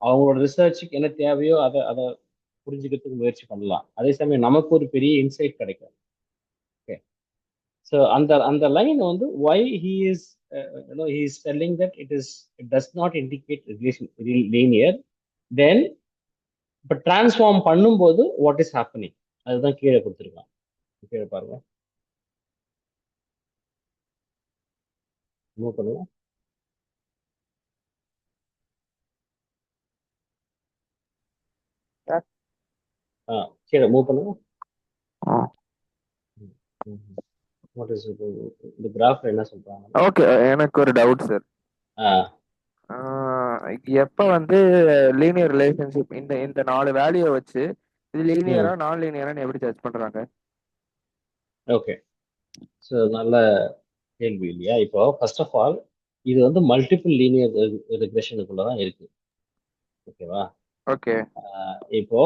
அவங்களோட ரிசர்ச்சுக்கு என்ன தேவையோ அதை அதை புரிஞ்சுக்கிறதுக்கு முயற்சி பண்ணலாம். அதே சமயம் நமக்கு ஒரு பெரிய இன்சைட் கிடைக்கும். ஓகே, ஸோ அந்த அந்த லைன் வந்து why he is he is telling that it does not indicate linear, then இப்போ டிரான்ஸ்ஃபார்ம் பண்ணும்போது வாட் இஸ் ஹேப்பனிங் அதுதான் கீழே கொடுத்துருக்கான். கீழே பாருங்க, மூவ் பண்ணுங்க. கீழே மூவ் பண்ணுங்க. வாட் இஸ் இந்த கிராஃப் என்ன சொல்றாங்க? ஓகே, எனக்கு ஒரு டவுட் சார். எப்ப வந்து லீனியர் ரிலேஷன்ஷிப் இந்த இந்த 4 வேல்யூவை வச்சு இது லீனியரா நான் லீனியரான்னு எப்படி ஜட்ஜ் பண்றாங்க? ஓகே, ஸோ நல்ல கேள்வி இல்லையா? இப்போ ஃபர்ஸ்ட் ஆஃப் ஆல் இது வந்து மல்டிபிள் லீனியர் ரெக்ரெஷனுக்குள்ள தான் இருக்கு. ஓகேவா? ஓகே, இப்போ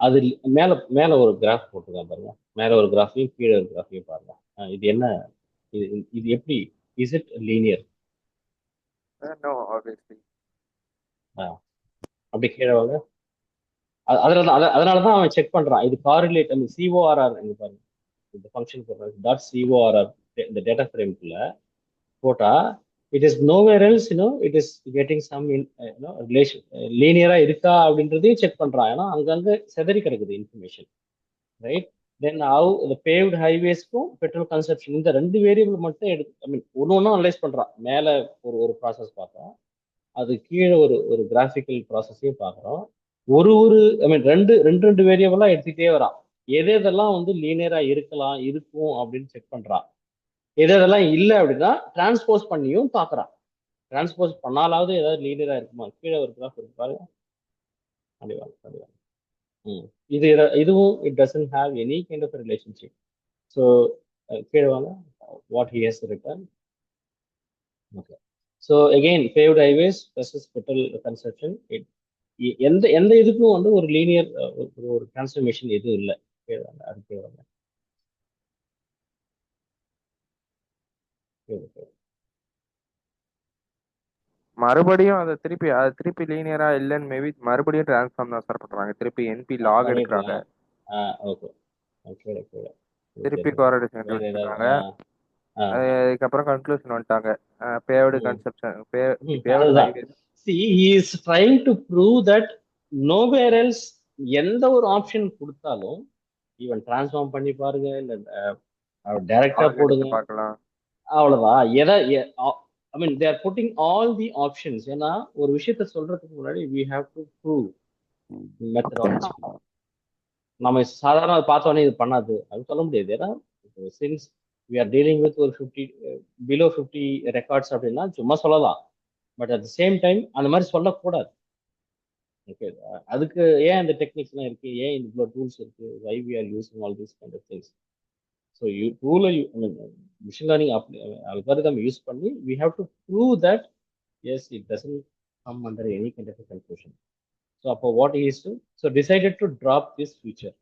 அது மேல மேல ஒரு கிராஃப் போட்டுருக்காங்க பாருங்க, மேல ஒரு கிராஃபையும் கீழே ஒரு கிராஃபையும் பாருங்க. இது என்ன, இது இது எப்படி, is it linear? No obviously. அப்படி கீழே வாங்க. அதனாலதான் அவன் செக் பண்றான், இது காரிலேட் சிஓஆர்ஆர் இங்க பாருங்க, இந்த ஃபங்க்ஷன் போடுறாங்க டாட் சிஓஆர்ஆர் இந்த டேட்டா ஃப்ரேம்குள்ள போட்டா it is nowhere else it is getting some relation லீனியரா இருக்கா அப்படின்றதையும் செக் பண்றான். ஏன்னா அங்கங்க செதறி கிடக்குது இன்ஃபர்மேஷன், ரைட்? தென் ஹவு இந்த பேவ்டு ஹைவேஸ்க்கும் பெட்ரோல் கன்சப்ஷன் இந்த 2 வேரியபிள் மட்டும் எடுத்து ஒன்று ஒன்றும் அனலைஸ் பண்றான். மேல ஒரு ஒரு ப்ராசஸ் பார்க்குறோம், அது கீழே ஒரு ஒரு கிராஃபிக்கல் ப்ராசஸையும் பார்க்குறோம். ஒரு ஒரு ரெண்டு ரெண்டு ரெண்டு வேரியபிளா எடுத்துக்கிட்டே வரான். எதெல்லாம் வந்து லீனியரா இருக்கலாம் இருக்கும் அப்படின்னு செக் பண்றான். எதெல்லாம் இல்லை அப்படின்னா டிரான்ஸ்போஸ் பண்ணியும் பார்க்குறான். டிரான்ஸ்போஸ் பண்ணாலாவது ஏதாவது லீனியரா இருக்குமா? கீழே ஒரு கிராஃப் இருக்கு பாருங்க. ம். இதுவும் it doesn't have any kind of relationship. So கீழே வாங்க. What he has written. Okay. So again paved highways versus petrol consumption. எந்த எந்த இதுக்கும் வந்து ஒரு லீனியர் ஒரு டிரான்ஸ்ஃபர்மேஷன் எதுவும் இல்லை. கீழே வாங்க. அது கீழே வாங்க. கீழே, கீழே. மறுபடியும் அது திருப்பி லீனியரா இல்லைன்னு மேபி மறுபடியும் டிரான்ஸ்ஃபார்ம் தான் சார் பண்றாங்க. திருப்பி NP லாக் எடுக்கிறாங்க. பண்ணிடலாம். ஓகே. கீழே, கீழே. இது திருப்பி தெரியுது. கோரடிஷன் வேற இன்ட்ரடியூஸ் ஏதாவது பண்றாங்க. ஆ அதுக்கப்புறம் கன்க்ளூஷன் வந்துட்டாங்க. பேவ்டு ம். கன்செப்ஷன் பேவ்டு அதுதான். Highways. See, he is trying to prove that nowhere else எந்த ஒரு ஆப்ஷன் கொடுத்தாலும் ஈவன் டிரான்ஸ்ஃபார்ம் பண்ணி பாருங்க, இல்ல டைரக்டா லாக் எடுத்து போடுங்க, பார்க்கலாம். அவ்வளவுதான். I mean they are putting all the options. ஏன்னா ஒரு விஷயத்த சொல்றதுக்கு முன்னாடி we have to prove methodology. நம்ம சாதாரண அதை பார்த்தோன்னே இது பண்ணாது அது சொல்ல முடியாது. ஏன்னா since we are dealing with ஒரு 50 பிலோ 50 ரெக்கார்ட்ஸ் அப்படின்னா சும்மா சொல்லலாம். But at the same time அந்த மாதிரி சொல்லக்கூடாது. ஓகே. அதுக்கு ஏன் இந்த டெக்னிக்ஸ்லாம் இருக்கு, ஏன் இவ்வளோ டூல்ஸ் இருக்கு, why we are using all these kind of things. So டூலை மிஷின் லேர்னிங் அல்காரிதம் யூஸ் பண்ணி we have to prove that yes it doesn't come under any kind of conclusion. So அப்போ what is to so decided to drop this feature.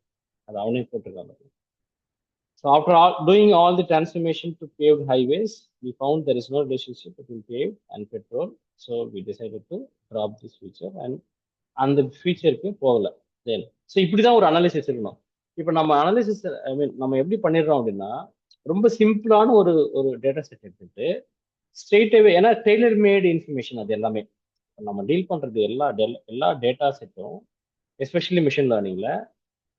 அது அவனே போட்டிருக்காங்க. So after doing all the transformation to paved highways, we found there is no relationship between paved and petrol. So we decided to drop this feature and அந்த ஃபீச்சருக்கு போகல. தென் so இப்படிதான் ஒரு analysis இருக்கணும். இப்போ நம்ம அனாலிசிஸ் ஐ மீன் நம்ம எப்படி பண்ணிடுறோம் அப்படின்னா, ரொம்ப சிம்பிளான ஒரு ஒரு டேட்டா செட் எடுத்துட்டு ஸ்ட்ரெயிட்டாகவே, ஏன்னா டெய்லர் மேட் இன்ஃபர்மேஷன் அது எல்லாமே. நம்ம டீல் பண்றது எல்லா டேட்டா செட்டும் எஸ்பெஷலி மிஷின் லேர்னிங்ல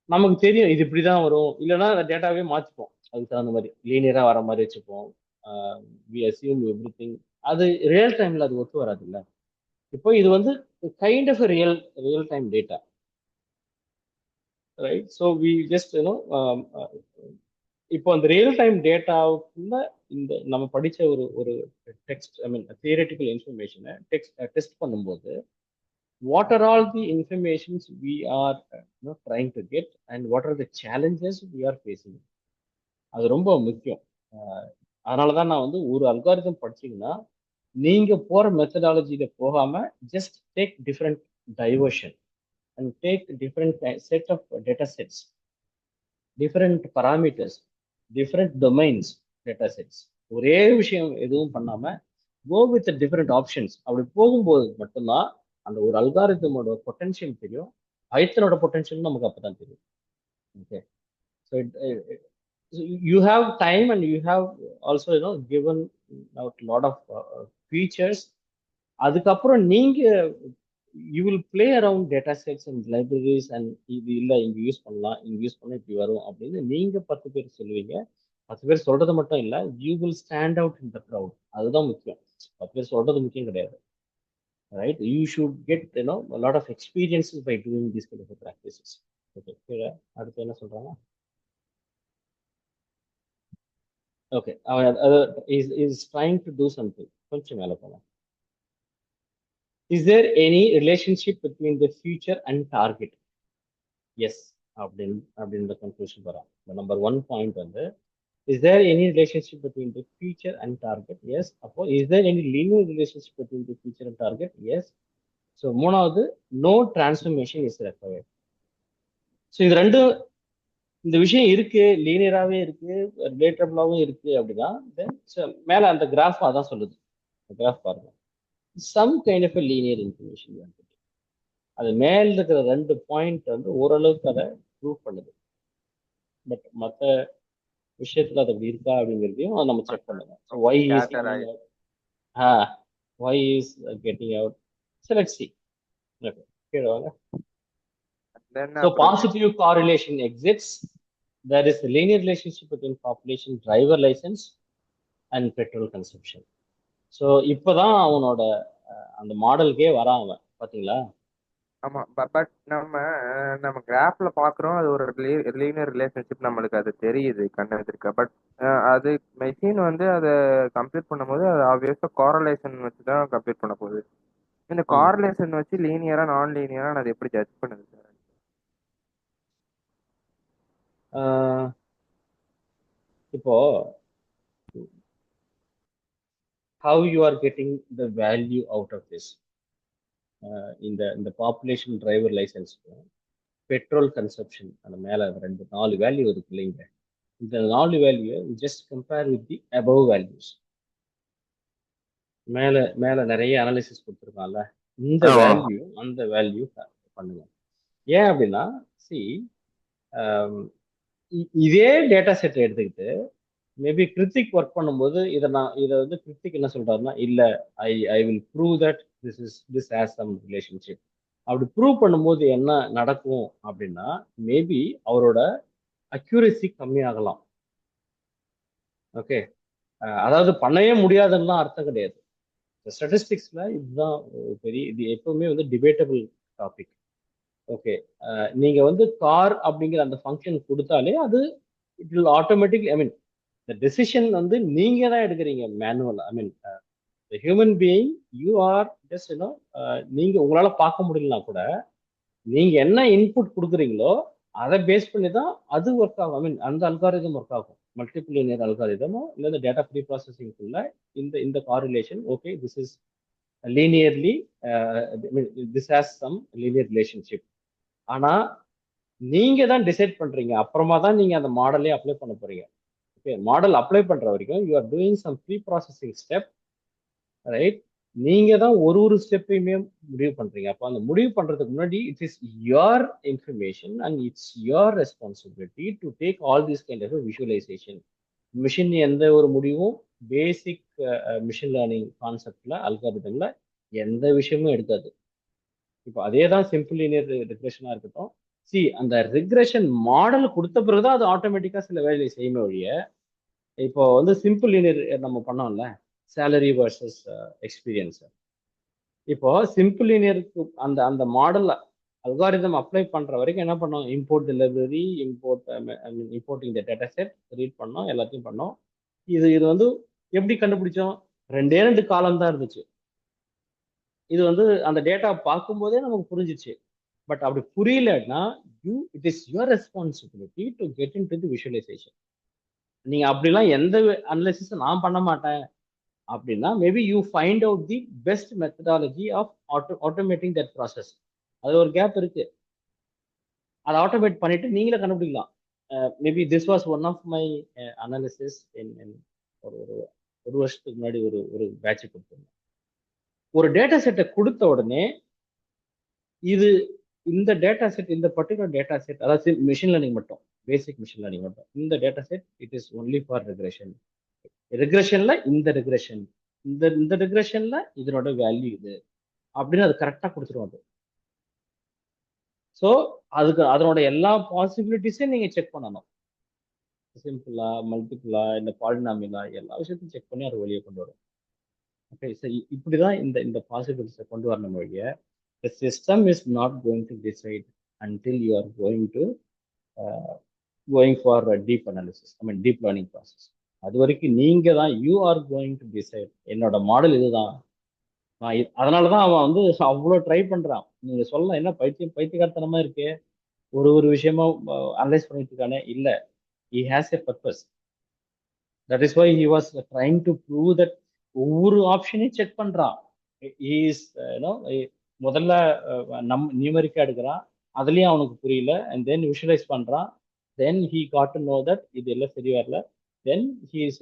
நமக்கு தெரியும் இது இப்படிதான் வரும். இல்லைன்னா அந்த டேட்டாவே மாற்றிப்போம், அதுக்கு தகுந்த மாதிரி லீனியரா வர மாதிரி வச்சுப்போம். We assume everything. அது ரியல் டைம்ல அது ஒத்து வராது இல்லை. இப்போ இது வந்து kind of real time data, right? So we just இப்போ அந்த ரியல் டைம் டேட்டாவுக்குள்ள இந்த நம்ம படிச்ச ஒரு ஒரு டெக்ஸ்ட் ஐ மீன் தியரட்டிக்கல் இன்ஃபர்மேஷனை டெஸ்ட் பண்ணும்போது what are all the informations we are trying to get and what are the challenges we are facing. அது ரொம்ப முக்கியம். அதனால தான் நான் வந்து ஒரு அல்காரிதம் படிச்சீங்கன்னா நீங்க போற மெத்தடாலஜியில போகாம just take different diversion and take different set of data sets, different parameters, different domains data sets. ஒரே விஷயம் எதுவும் பண்ணாம go with the different options. அப்படி போகும்போது மட்டும்தான் அந்த ஒரு அல்காரிதமோட பொட்டன்ஷியல் தெரியும். பைத்தனோட பொட்டன்ஷியல் நமக்கு அப்பதான் தெரியும். Okay. So you have time and you have also given out lot of features. அதுக்கப்புறம் நீங்க you will play around data sets and libraries and இது இல்லை இங்க யூஸ் பண்ணலாம், இங்க யூஸ் பண்ண இப்படி வரும் அப்படின்னு நீங்க 10 பேர் சொல்லுவீங்க. 10 பேர் சொல்றது மட்டும் இல்லை, you will stand out in the crowd. அதுதான் முக்கியம். 10 பேர் சொல்றது முக்கியம் கிடையாது, right? You should get lot of experiences by doing these kind of practices. Okay. அடுத்து என்ன சொல்றாங்க? ஓகே. அவன் is trying to do something. கொஞ்சம் மேலே போகலாம். Is there any relationship between the future and target? Yes. அப்படின்ற கன்க்ளூஷன் வரும். Number 1 point வந்து is there any relationship between the future and target? Yes. அப்போ is there any linear relationship between the future and target? Yes. So மூணாவது no transformation is required. So இது ரெண்டும் இந்த விஷயம் இருக்கு, லீனியராகவே இருக்கு, ரிலேட்டபிளாகவும் இருக்கு அப்படின்னா தென் மேலே அந்த கிராஃப் அதான் சொல்லுது. கிராஃப் பாருங்க. Some kind of linear information. அது மேல இருக்கிற 2 பாயிண்ட் வந்து ஓரளவுக்கு அதை ப்ரூவ் பண்ணுது. பட் மற்ற விஷயத்துல அது அப்படி இருக்கா அப்படிங்கிறதையும் நம்ம செக் பண்ணுங்க. why is coming out, why is getting out. So let's see. Okay. கீழே வாங்க. So positive correlation exists. There is a linear relationship between population, driver license and petrol consumption. So இப்பதான் அவனோட அந்த மாடலுக்கே வரான் அவன், பாத்தீங்களா? ஆமா. பட் நம்ம கிராஃப்ல பாக்குறோம் அது ஒரு லீனியர் ரிலேஷன்ஷிப், நம்மளுக்கு அது தெரியுது கண்ணெதிர்க்க. பட் அது மெஷின் வந்து அதை கம்ப்ளீட் பண்ணும்போது அது ஆப்வியஸா காரலேஷன் வச்சு தான் கம்ப்ளீட் பண்ண போகுது. இந்த காரலேஷன் வச்சு லீனியரா நான் லீனியரா அது எப்படி ஜட்ஜ் பண்ணுது சார்? இப்போ how you are getting the value out of this, இந்த population driver license, petrol consumption, அந்த மேல 4 வேல்யூ இருக்கு இல்லைங்க. இந்த 4 value just compare with the above values. மேல மேல நிறைய அனாலிசிஸ் கொடுத்துருக்கான்ல, இந்த வேல்யூ அந்த வேல்யூ பண்ணுங்க. ஏன் அப்படின்னா சி, இதே டேட்டா செட் எடுத்துக்கிட்டு மேபி கிருத்திக் ஒர்க் பண்ணும்போது இதை வந்து கிருத்திக் என்ன சொல்றாருன்னா, இல்ல I will prove that this has some relationship. அப்படி ப்ரூவ் பண்ணும்போது என்ன நடக்கும் அப்படின்னா, மேபி அவரோட அக்யூரசி கம்மியாகலாம். ஓகே, அதாவது பண்ணவே முடியாதுன்னு தான் அர்த்தம் கிடையாது. ஸ்டாட்டிஸ்டிக்ஸ்ல இதுதான் பெரிய, இது எப்பவுமே வந்து டிபேட்டபிள் டாபிக். ஓகே, நீங்க வந்து கார் அப்படிங்கிற அந்த ஃபங்க்ஷன் கொடுத்தாலே அது இட் வில் ஆட்டோமேட்டிக், ஐ மீன் இந்த டெசிஷன் வந்து நீங்க தான் எடுக்கிறீங்க manual. I mean human being you are just you know, நீங்க உங்களால பார்க்க முடியலனா கூட நீங்க என்ன இன்புட் கொடுக்குறீங்களோ அதை பேஸ் பண்ணி தான் அது ஒர்க் ஆகும். ஐ மீன் அந்த அல்காரிதம் ஒர்க் ஆகும். மல்டிபிள் லீனியர் அல்காரிதமோ இல்லை இந்த டேட்டா ப்ரீ ப்ராசஸிங்குள்ள இந்த correlation, okay this is linearly, this has some linear relationship. ஆனா நீங்க தான் டிசைட் பண்றீங்க, அப்புறமா தான் நீங்க அந்த மாடலே அப்ளை பண்ண போறீங்க. ஓகே, மாடல் அப்ளை பண்ற வரைக்கும் you are doing some pre processing step, right? நீங்க தான் ஒரு ஸ்டெப்பையுமே முடிவு பண்றீங்க. அப்போ அந்த முடிவு பண்றதுக்கு முன்னாடி it is your information and it's your responsibility to take all this kind of visualization. Machine எந்த ஒரு முடிவும் பேசிக் மிஷின் லேர்னிங் கான்செப்ட்ல அல்காரிதம்ல எந்த விஷயமும் எடுக்காது. இப்போ அதே தான் சிம்பிள் லீனியர் ரிக்ரெஷனா இருக்கட்டும். சி, அந்த ரிக்ரெஷன் மாடல் கொடுத்த பிறகுதான் அது ஆட்டோமேட்டிக்கா சில வேலையை செய்யுமே ஒழிய, இப்போ வந்து சிம்பிள் லீனியர் நம்ம பண்ணோம்ல, சேலரி வர்சஸ் எக்ஸ்பீரியன்ஸ். இப்போ சிம்பிள் லீனியருக்கு அந்த அந்த மாடல் அல்காரிதம் அப்ளை பண்ற வரைக்கும் என்ன பண்ணோம், import library, importing the data set, read பண்ணோம், எல்லாத்தையும் பண்ணோம். இது இது வந்து எப்படி கண்டுபிடிச்சோம்? 2 காலம் தான் இருந்துச்சு. இது வந்து அந்த டேட்டா பார்க்கும்போதே நமக்கு புரிஞ்சிச்சு. பட் அப்படி புரியலன்னா it is your responsibility to get in to the visualization. நீங்க அப்படிலாம் எந்த அனலைசிஸ் நான் பண்ண மாட்டேன் அப்படின்னா, maybe you find out the best methodology of automating that process. அது ஒரு கேப் இருக்கு, அதை ஆட்டோமேட் பண்ணிட்டு நீங்களே கண்டுபிடிக்கலாம். Maybe this was one of my analysis ஒரு ஒரு வருஷத்துக்கு முன்னாடி ஒரு பேட்ச் கொடுத்துருந்தேன். ஒரு டேட்டா செட்டை கொடுத்த உடனே இது இந்த டேட்டா செட், இந்த பர்டிகுலர் டேட்டா செட், அதாவது மிஷின் லேர்னிங் மட்டும், பேசிக் மிஷின் லேர்னிங் மட்டும், இந்த data set it is only for regression. ரெக்ரெஷன்ல இந்த ரெக்ரெஷன், இந்த ரெக்ரெஷன்ல இதனோட வேல்யூ இது அப்படின்னு அது கரெக்டா கொடுத்துரும் அது. ஸோ அதுக்கு அதனோட எல்லா பாசிபிலிட்டிஸையும் நீங்க செக் பண்ணணும். சிம்பிளா, மல்டிபிளா, இல்லை பாலினாமியலா, எல்லா விஷயத்தையும் செக் பண்ணி அது வெளியே கொண்டு வரும். ஓகே, ஸோ இப்படிதான் இந்த இந்த பாசிபிலிட்டிஸை கொண்டு வரணும் வழிய, the system is not going to decide until you are going for a deep analysis, I mean deep learning process. அது வரைக்கும் நீங்க தான் you are going to decide, என்னோட மாடல் இதுதான், அதனாலதான் அவன் வந்து அவ்வளோ ட்ரை பண்றான். நீங்க சொல்லலாம் என்ன பைத்தியக்காரத்தனமா இருக்கு, ஒரு விஷயமா அனலைஸ் பண்ணிட்டு இருக்கானே, இல்ல, he has a purpose. That is why he was trying to prove that ஒவ்வொரு ஆப்ஷனையும் செக் பண்றான். he is முதல்ல நியூமரிக்கா எடுக்கிறான், அதுலயும் அவனுக்கு புரியல, அண்ட் தென் விஷுவலைஸ் பண்றான், then he got to know that இது எல்லாம் சரி வரல, தென் ஹி இஸ்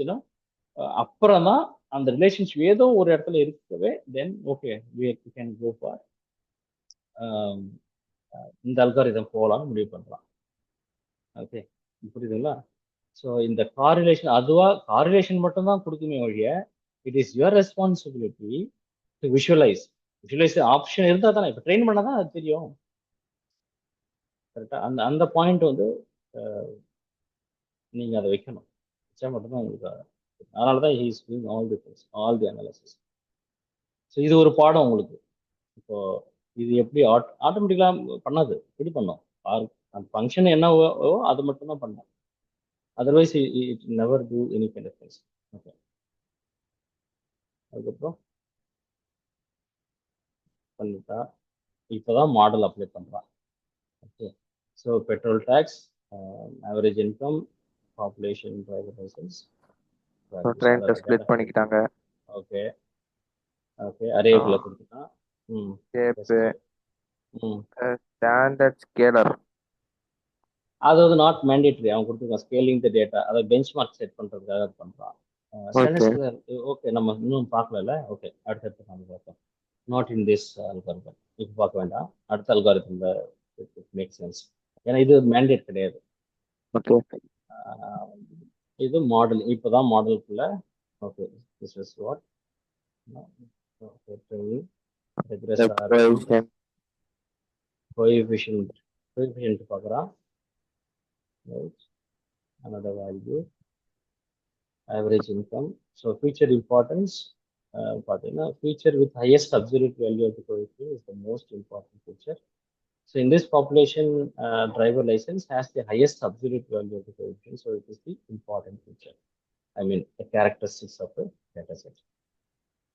அப்புறம் தான் அந்த ரிலேஷன்ஷிப் ஏதோ ஒரு இடத்துல இருக்கவே, then okay we can go for இந்த அல்காரிதம் போகலாம்னு முடிவு பண்றான். ஓகே, புரியுதுங்களா? ஸோ இந்த காரிலேஷன் அதுவா காரிலேஷன் மட்டும் தான் கொடுக்குமே ஒழிய, it is your responsibility to visualise. Option இருந்தால் தானே, இப்போ ட்ரெயின் பண்ணால் தான் அது தெரியும். கரெக்டாக அந்த அந்த பாயிண்ட் வந்து நீங்கள் அதை வைக்கணும், வச்சா மட்டும்தான் உங்களுக்கு. அதனால தான் he's doing all the analysis. So இது ஒரு பாடம் உங்களுக்கு. இப்போ இது எப்படி ஆட்டோமேட்டிக்கலாக பண்ணாது, எப்படி பண்ணோம், அந்த ஃபங்க்ஷன் என்னவோ அது மட்டும் தான் பண்ணோம். Otherwise it never do any kind of things. Okay, அதுக்கப்புறம் பண்ணிட்டா இப்போதான் மாடல் அப்ளை பண்ணுறான். Okay, so petrol tax, average income, population, driver license, so values, ட்ரெயின்ட்டை அதான் ஸ்ப்ளிட் data set. பண்ணிக்கிட்டாங்க. ஓகே ஓகே அரேக்குள்ள கொடுத்துட்டான். ஷேப்பு, ம் ஸ்டாண்டர்ட் ஸ்கேலர். அது வந்து நாட் மேண்டேட்டரி. அவன் கொடுத்துருக்கான் ஸ்கேலிங் த டேட்டா, அதை பெஞ்ச் மார்க் செட் பண்ணுறதுக்காக அது பண்ணுறான். ஸ்டாண்டர்ட் ஓகே, நம்ம இன்னும் பார்க்கல. ஓகே, அடுத்தடுத்து நம்ம பார்ப்போம். நாட் இன் திஸ் அல்காரிதம், இப்போ பார்க்க வேண்டாம். அடுத்த அல்காரிதம் மேக் சென்ஸ், ஏன்னா இது மேண்டேட் கிடையாது. ஓகே, இது மாடல், இப்போதான் மாடலுக்குள்ள. Okay, this is what coefficient பார்க்குறான். another value, average income. So feature importance, feature with highest absolute value of the coefficient is the most important feature. So in this population, driver license has the highest absolute value of the coefficient, so it is the important feature. I mean the characteristics of the data set.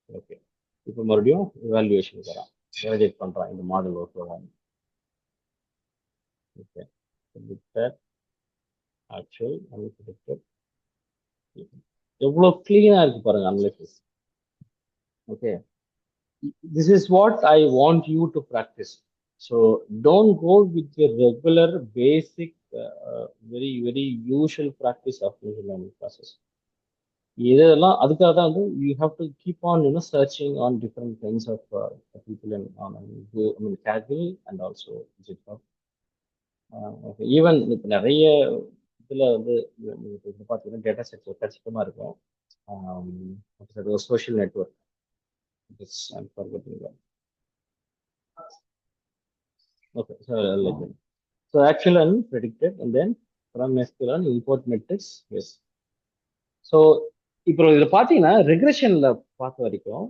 Okay, இப்போ மறுபடியும் evaluation வரான், validate பண்றான் இந்த model work. Okay, look at actual and predicted. எவ்வளோ கிளீனா இருக்கு பாருங்க analysis. Okay, this is what I want you to practice. So don't go with your regular basic very usual practice of machine learning process. இதெல்லாம் அதுக்காக தான் வந்து you have to keep on searching on different kinds of people and I mean Kaggle and also GitHub. Okay, even இப்போ நிறைய இதுல வந்து பார்த்தீங்கன்னா data set கச்சிதமா இருக்கும். Social network, I'm forgetting that. Okay, so actual and predicted, and then from SQL and import metrics. Yes. So இப்போ இதில் பார்த்தீங்கன்னா ரெக்ரெஷன்ல பார்த்த வரைக்கும்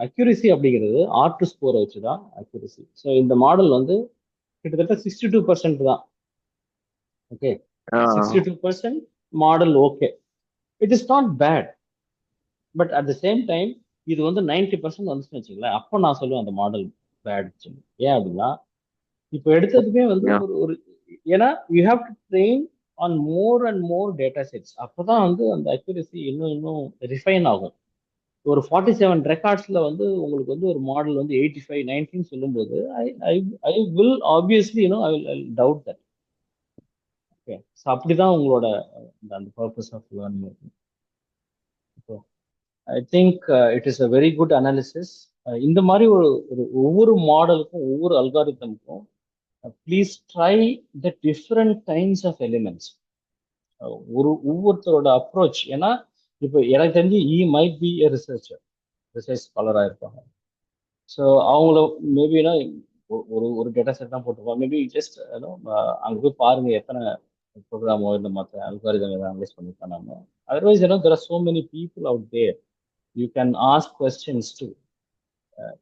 அக்யூரசி அப்படிங்கிறது R2 ஸ்கோரை வச்சு தான் அக்யூரசி. ஸோ இந்த மாடல் வந்து கிட்டத்தட்ட 62% தான். Okay, 62% model okay, it is not bad. But at the same time இது வந்து 90% வந்துச்சுன்னு வச்சுங்களேன், அப்போ நான் சொல்லுவேன் அந்த மாடல் பேட். ஏன் அப்படின்னா இப்போ எடுத்ததுமே வந்து ஒரு ஏன்னா you have to train on more and more data sets, அப்போதான் வந்து அந்த அக்யூரசி இன்னும் ரிஃபைன் ஆகும். ஒரு 47 ரெக்கார்ட்ஸ்ல வந்து உங்களுக்கு வந்து ஒரு மாடல் வந்து 85, 90 சொல்லும்போது I will obviously I will doubt that. Okay, so அப்படிதான் உங்களோட அந்த பர்பஸ் ஆஃப் லேர்னிங் இருக்கும். I think it is a very good analysis. இந்த மாதிரி ஒரு ஒவ்வொரு மாடலுக்கும் ஒவ்வொரு அல்காரிதமுக்கும் please try the different kinds of elements. ஒவ்வொருத்தரோட அப்ரோச், ஏன்னா இப்போ எனக்கு தெரிஞ்சு மைட் பி எ ரிசர்ச் ஸ்காலராக இருப்பாங்க. ஸோ அவங்கள மேபினா ஒரு டேட்டா செட் தான் போட்டுருப்பாங்க. மேபி ஜஸ்ட் அங்கே போய் பாருங்க எத்தனை ப்ரோக்ராமோ இல்லை மற்ற அல்காரிதம் எதாவது அனலைஸ் பண்ணிருக்காங்க. Otherwise there are so many people out there, you can ask questions too.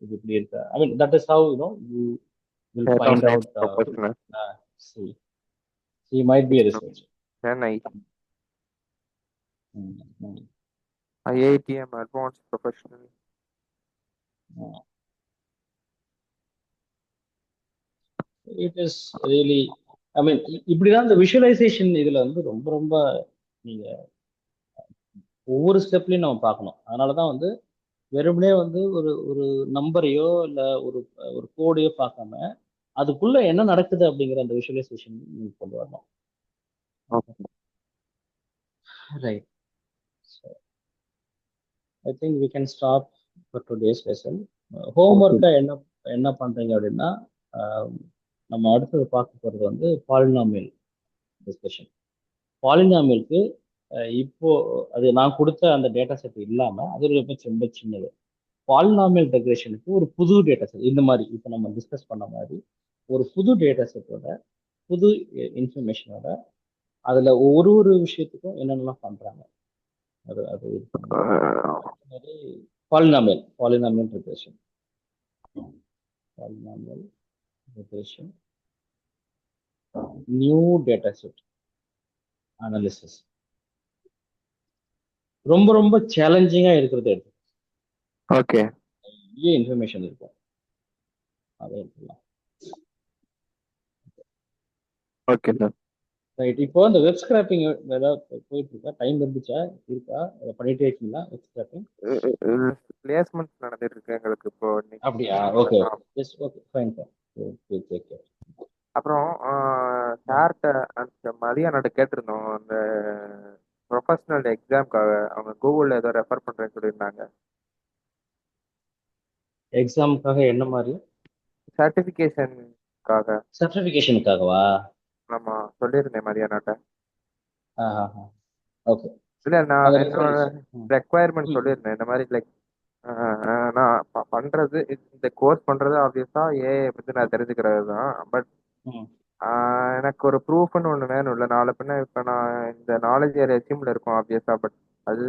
இது இப்படி இருக்கு, I mean that is how you will find out. See, he might be a researcher. IITM advanced professional. It is really, I mean இப்படிதான் இந்த visualisation இதுல வந்து ரொம்ப ரொம்ப நீங்க ஒவ்வொரு ஸ்டெப்லையும் நம்ம பார்க்கணும். அதனாலதான் வந்து வெறுமனே வந்து ஒரு நம்பரையோ இல்லை ஒரு கோடையோ பார்க்காம அதுக்குள்ள என்ன நடக்குது அப்படிங்கிற அந்த விஷுவலைசேஷன் நீங்க கொண்டு வரணும். Right, I think we can stop for today's lesson. ஹோம்ஒர்க்கை என்ன பண்றீங்க அப்படின்னா, நம்ம அடுத்தது பார்க்க போறது வந்து பாலினாமியல் டிஸ்கஷன். பாலினாமியலுக்கு இப்போ அது நான் கொடுத்த அந்த டேட்டா செட் இல்லாம அது ரொம்ப சின்னது. பாலினாமியல் ரெக்ரெஷனுக்கு ஒரு புது டேட்டா செட், இந்த மாதிரி இப்போ நம்ம டிஸ்கஸ் பண்ண மாதிரி ஒரு புது டேட்டா செட்டோட புது இன்ஃபர்மேஷனோட அதுல ஒரு விஷயத்துக்கும் என்னென்னலாம் பண்றாங்க அது polynomial regression. New data set analysis ரொம்ப ரொம்ப சேலஞ்சிங்கா இருக்கிறது எடுத்து. ஓகே, நிறைய இன்ஃபர்மேஷன் இருக்கும், அதை எடுத்துக்கலாம். Okay sir. ரைட். இப்போ இந்த வெப் ஸ்கிராப்பிங் ஏதாவது போயிட்டு இருக்கா? டைம் இருந்துச்சா? இருக்கா? அதை பண்ணிட்டே இருக்கீங்களா வெப் ஸ்கிராப்பிங்? பிளேஸ்மெண்ட் நடந்துட்டு இருக்கு எங்களுக்கு இப்போ அப்படியா? இன்னைக்கு. Okay okay, just okay, fine fine. Okay okay. அப்புறம் சார்கிட்ட அந்த மதியானோட கேட்டிருந்தோம் அந்த ப்ரொஃபஷனல் எக்ஸாம்க்காக அவங்க கூகுளில் ஏதோ ரெஃபர் பண்ணுறேன்னு சொல்லியிருந்தாங்க. எக்ஸாமுக்காக என்ன மாதிரி? சர்டிஃபிகேஷனுக்காக. சர்டிஃபிகேஷனுக்காகவா? ஆமாம், சொல்லியிருந்தேன் மதியானோட்ட. ஓகே. இல்லை, நான் அந்த என்னோட ரெஃபரன்ஸ். ரெக்குவயர்மெண்ட் சொல்லியிருந்தேன் இந்த மாதிரி லைக் நான் பண்ணுறது இந்த கோர்ஸ் பண்ணுறது ஆப்வியஸாக பற்றி நான் தெரிஞ்சுக்கிறது தான். பட் எனக்கு ஒரு ப்ரூஃப்னு ஒன்று வேணும்ல நாளை பின்ன. இப்போ நான் இந்த நாலேஜ் ரெஸ்யூமில் இருக்கும் ஆப்வியஸாக. பட் அது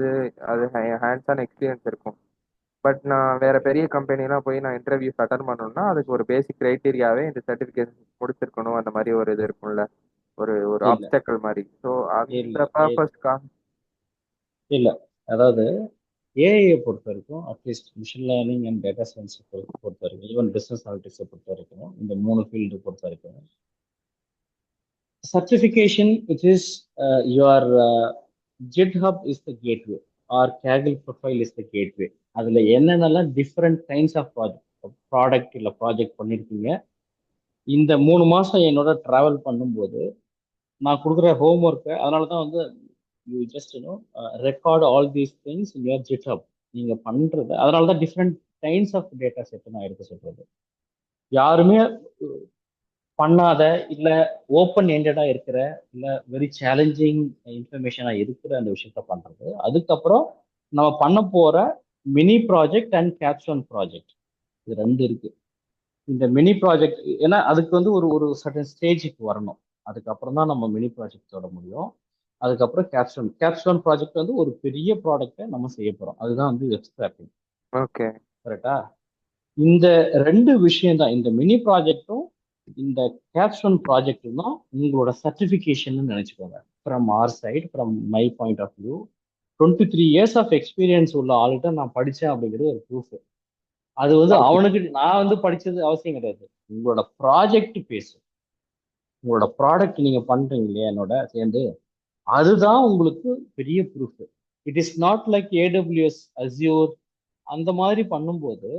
அது ஹேண்ட்ஸ் ஆன் எக்ஸ்பீரியன்ஸ் இருக்கும். பட் நான் வேற பெரிய கம்பெனிலாம் போய் நான் இன்டர்வியூஸ் அட்டன் பண்ணணும்னா அதுக்கு ஒரு பேசிக் க்ரைட்டீரியாவே இந்த சர்டிஃபிகேஷன் முடிச்சிருக்கணும். அந்த மாதிரி ஒரு இது இருக்கும்ல, ஒரு ஒரு இல்ல ஆப்ஸ்டக்கிள் மாதிரி. ஸோ இல்ல அந்த பர்பஸ்க்காக. இல்ல, அதாவது ஏஐயை பொறுத்த வரைக்கும், at least machine learning and data science பொறுத்த வரைக்கும், ஈவன் பிசினஸ் அனாலிட்டிக்ஸை பொறுத்த வரைக்கும், இந்த 3 ஃபீல்டு பொறுத்த வரைக்கும், certification, which is your GitHub is the gateway or Kaggle profile is the gateway. அதுல என்னென்னலாம் டிஃப்ரெண்ட் கைண்ட்ஸ் ஆஃப் ப்ராடக்ட் இல்லை ப்ராஜெக்ட் பண்ணியிருக்கீங்க. இந்த 3 மாசம் என்னோட டிராவல் பண்ணும்போது நான் கொடுக்குற ஹோம் ஒர்க்கை, அதனால தான் வந்து you just record all these things in your GitHub. நீங்க பண்றது அதனால தான் different kinds of data set நான் எடுத்து சொல்றது. யாருமே பண்ணாத, இல்ல ஓப்பன் எண்டடா இருக்கிற, இல்ல வெரி சேலஞ்சிங் இன்ஃபர்மேஷனா இருக்கிற அந்த விஷயத்த பண்றது. அதுக்கப்புறம் நம்ம பண்ண போற mini project and Capstone project, இது 2 இருக்கு. இந்த மினி ப்ராஜெக்ட் ஏன்னா அதுக்கு வந்து ஒரு ஒரு சர்டன் ஸ்டேஜுக்கு வரணும். அதுக்கப்புறம் தான் நம்ம மினி ப்ராஜெக்ட் தொட முடியும். அதுக்கப்புறம் கேப்ஸ்டோன் ப்ராஜெக்ட் வந்து ஒரு பெரிய ப்ராடக்ட்டை நம்ம செய்ய போறோம். அதுதான் வந்து வெப் ஸ்கிராப்பிங். ஓகே. கரெக்டா? இந்த 2 விஷயம் தான், இந்த மினி ப்ராஜெக்டும் இந்த கேப்ஸ்டோன் ப்ராஜெக்டும் தான் உங்களோட சர்டிஃபிகேஷன் நினைச்சுக்கோங்க. From our side, from my point of view, 23 years of experience உள்ள ஆளுகிட்ட நான் படித்தேன் அப்படிங்கிறது ஒரு ப்ரூஃப். அது வந்து ஓகே. அவனுக்கு நான் வந்து படிச்சது அவசியம் கிடையாது. உங்களோட ப்ராஜெக்ட் பேசும். உங்களோட ப்ராடக்ட் நீங்க பண்றீங்க இல்லையா என்னோட சேர்ந்து, அதுதான் உங்களுக்கு பெரிய proof. It is not like AWS, Azure அந்த மாதிரி பண்ணும்போது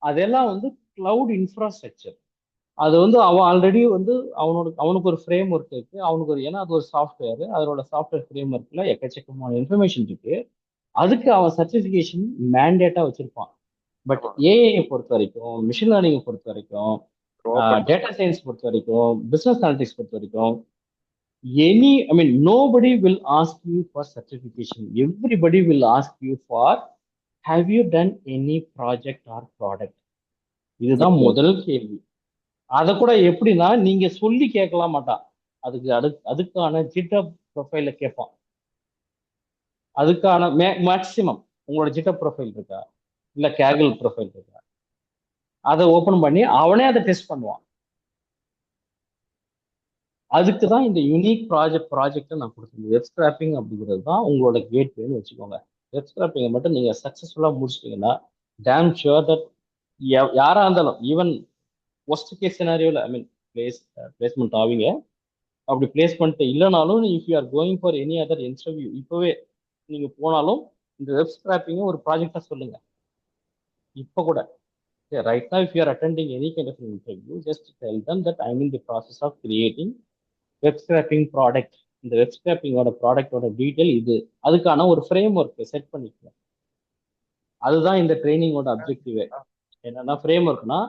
அதெல்லாம் வந்து கிளவுட் இன்ஃப்ராஸ்ட்ரக்சர். அது வந்து அவன் ஆல்ரெடி வந்து அவனுக்கு ஒரு ஃப்ரேம் ஒர்க் இருக்கு. அவனுக்கு ஒரு, ஏன்னா அது ஒரு சாஃப்ட்வேர், அதோட சாஃப்ட்வேர் ஃப்ரேம் ஒர்க்ல எக்கச்சக்கமான இன்ஃபர்மேஷன் இருக்கு. அதுக்கு அவன் சர்டிஃபிகேஷன் மேண்டேட்டா வச்சிருப்பான். பட் ஏஐ பொறுத்த வரைக்கும், மிஷின் லேர்னிங் பொறுத்த வரைக்கும், டேட்டா சயின்ஸ் பொறுத்த வரைக்கும், பிசினஸ் அனாலிட்டிக்ஸ் பொறுத்த வரைக்கும், nobody will ask you for certification. Everybody will ask you for, have you done any project or product? இதுதான் முதல் கேள்வி. அதை கூட எப்படின்னா நீங்க சொல்லி கேட்கலாம் மாட்டான். அதுக்கான ஜிட்டப் ப்ரொஃபைல கேட்பான். அதுக்கான மேக்சிமம் உங்களோட ஜிட்டப் ப்ரொஃபைல் இருக்கா, இல்ல கேகல் ப்ரொஃபைல் இருக்கா, அதை ஓபன் பண்ணி அவனே அதை டெஸ்ட் பண்ணுவான். அதுக்கு தான் இந்த யூனிக் ப்ராஜெக்டை நான் கொடுத்தேன். வெப் ஸ்கிராப்பிங் அப்படிங்கிறது தான் உங்களோட கேட்வேன்னு வச்சுக்கோங்க. வெப் ஸ்கிராப்பிங்கை மட்டும் நீங்க சக்சஸ்ஃபுல்லா முடிச்சிட்டீங்கன்னா, டேம் ஷுர் தட் யாரா இருந்தாலும், ஈவன் ஒஸ்ட் கேஸ் சினாரியோல பிளேஸ்மெண்ட் ஆவீங்க. அப்படி பிளேஸ்மெண்ட் இல்லைனாலும், if you are going for any other interview, இப்பவே நீங்க போனாலும் இந்த வெப் ஸ்கிராப்பிங்கை ஒரு ப்ராஜெக்டா சொல்லுங்க. இப்போ கூட right now, if you are attending any kind of an interview, just tell them that I'm in the process of creating web scraping product. இந்த web ஸ்கிராப்பிங்கோட ப்ராடக்டோட டீட்டெயில் இது. அதுக்கான ஒரு ஃப்ரேம் ஒர்க் செட் பண்ணிக்கலாம். அதுதான் இந்த ட்ரைனிங்கோட அப்ஜெக்டிவே. என்னன்னா, ஃப்ரேம் ஒர்க்னா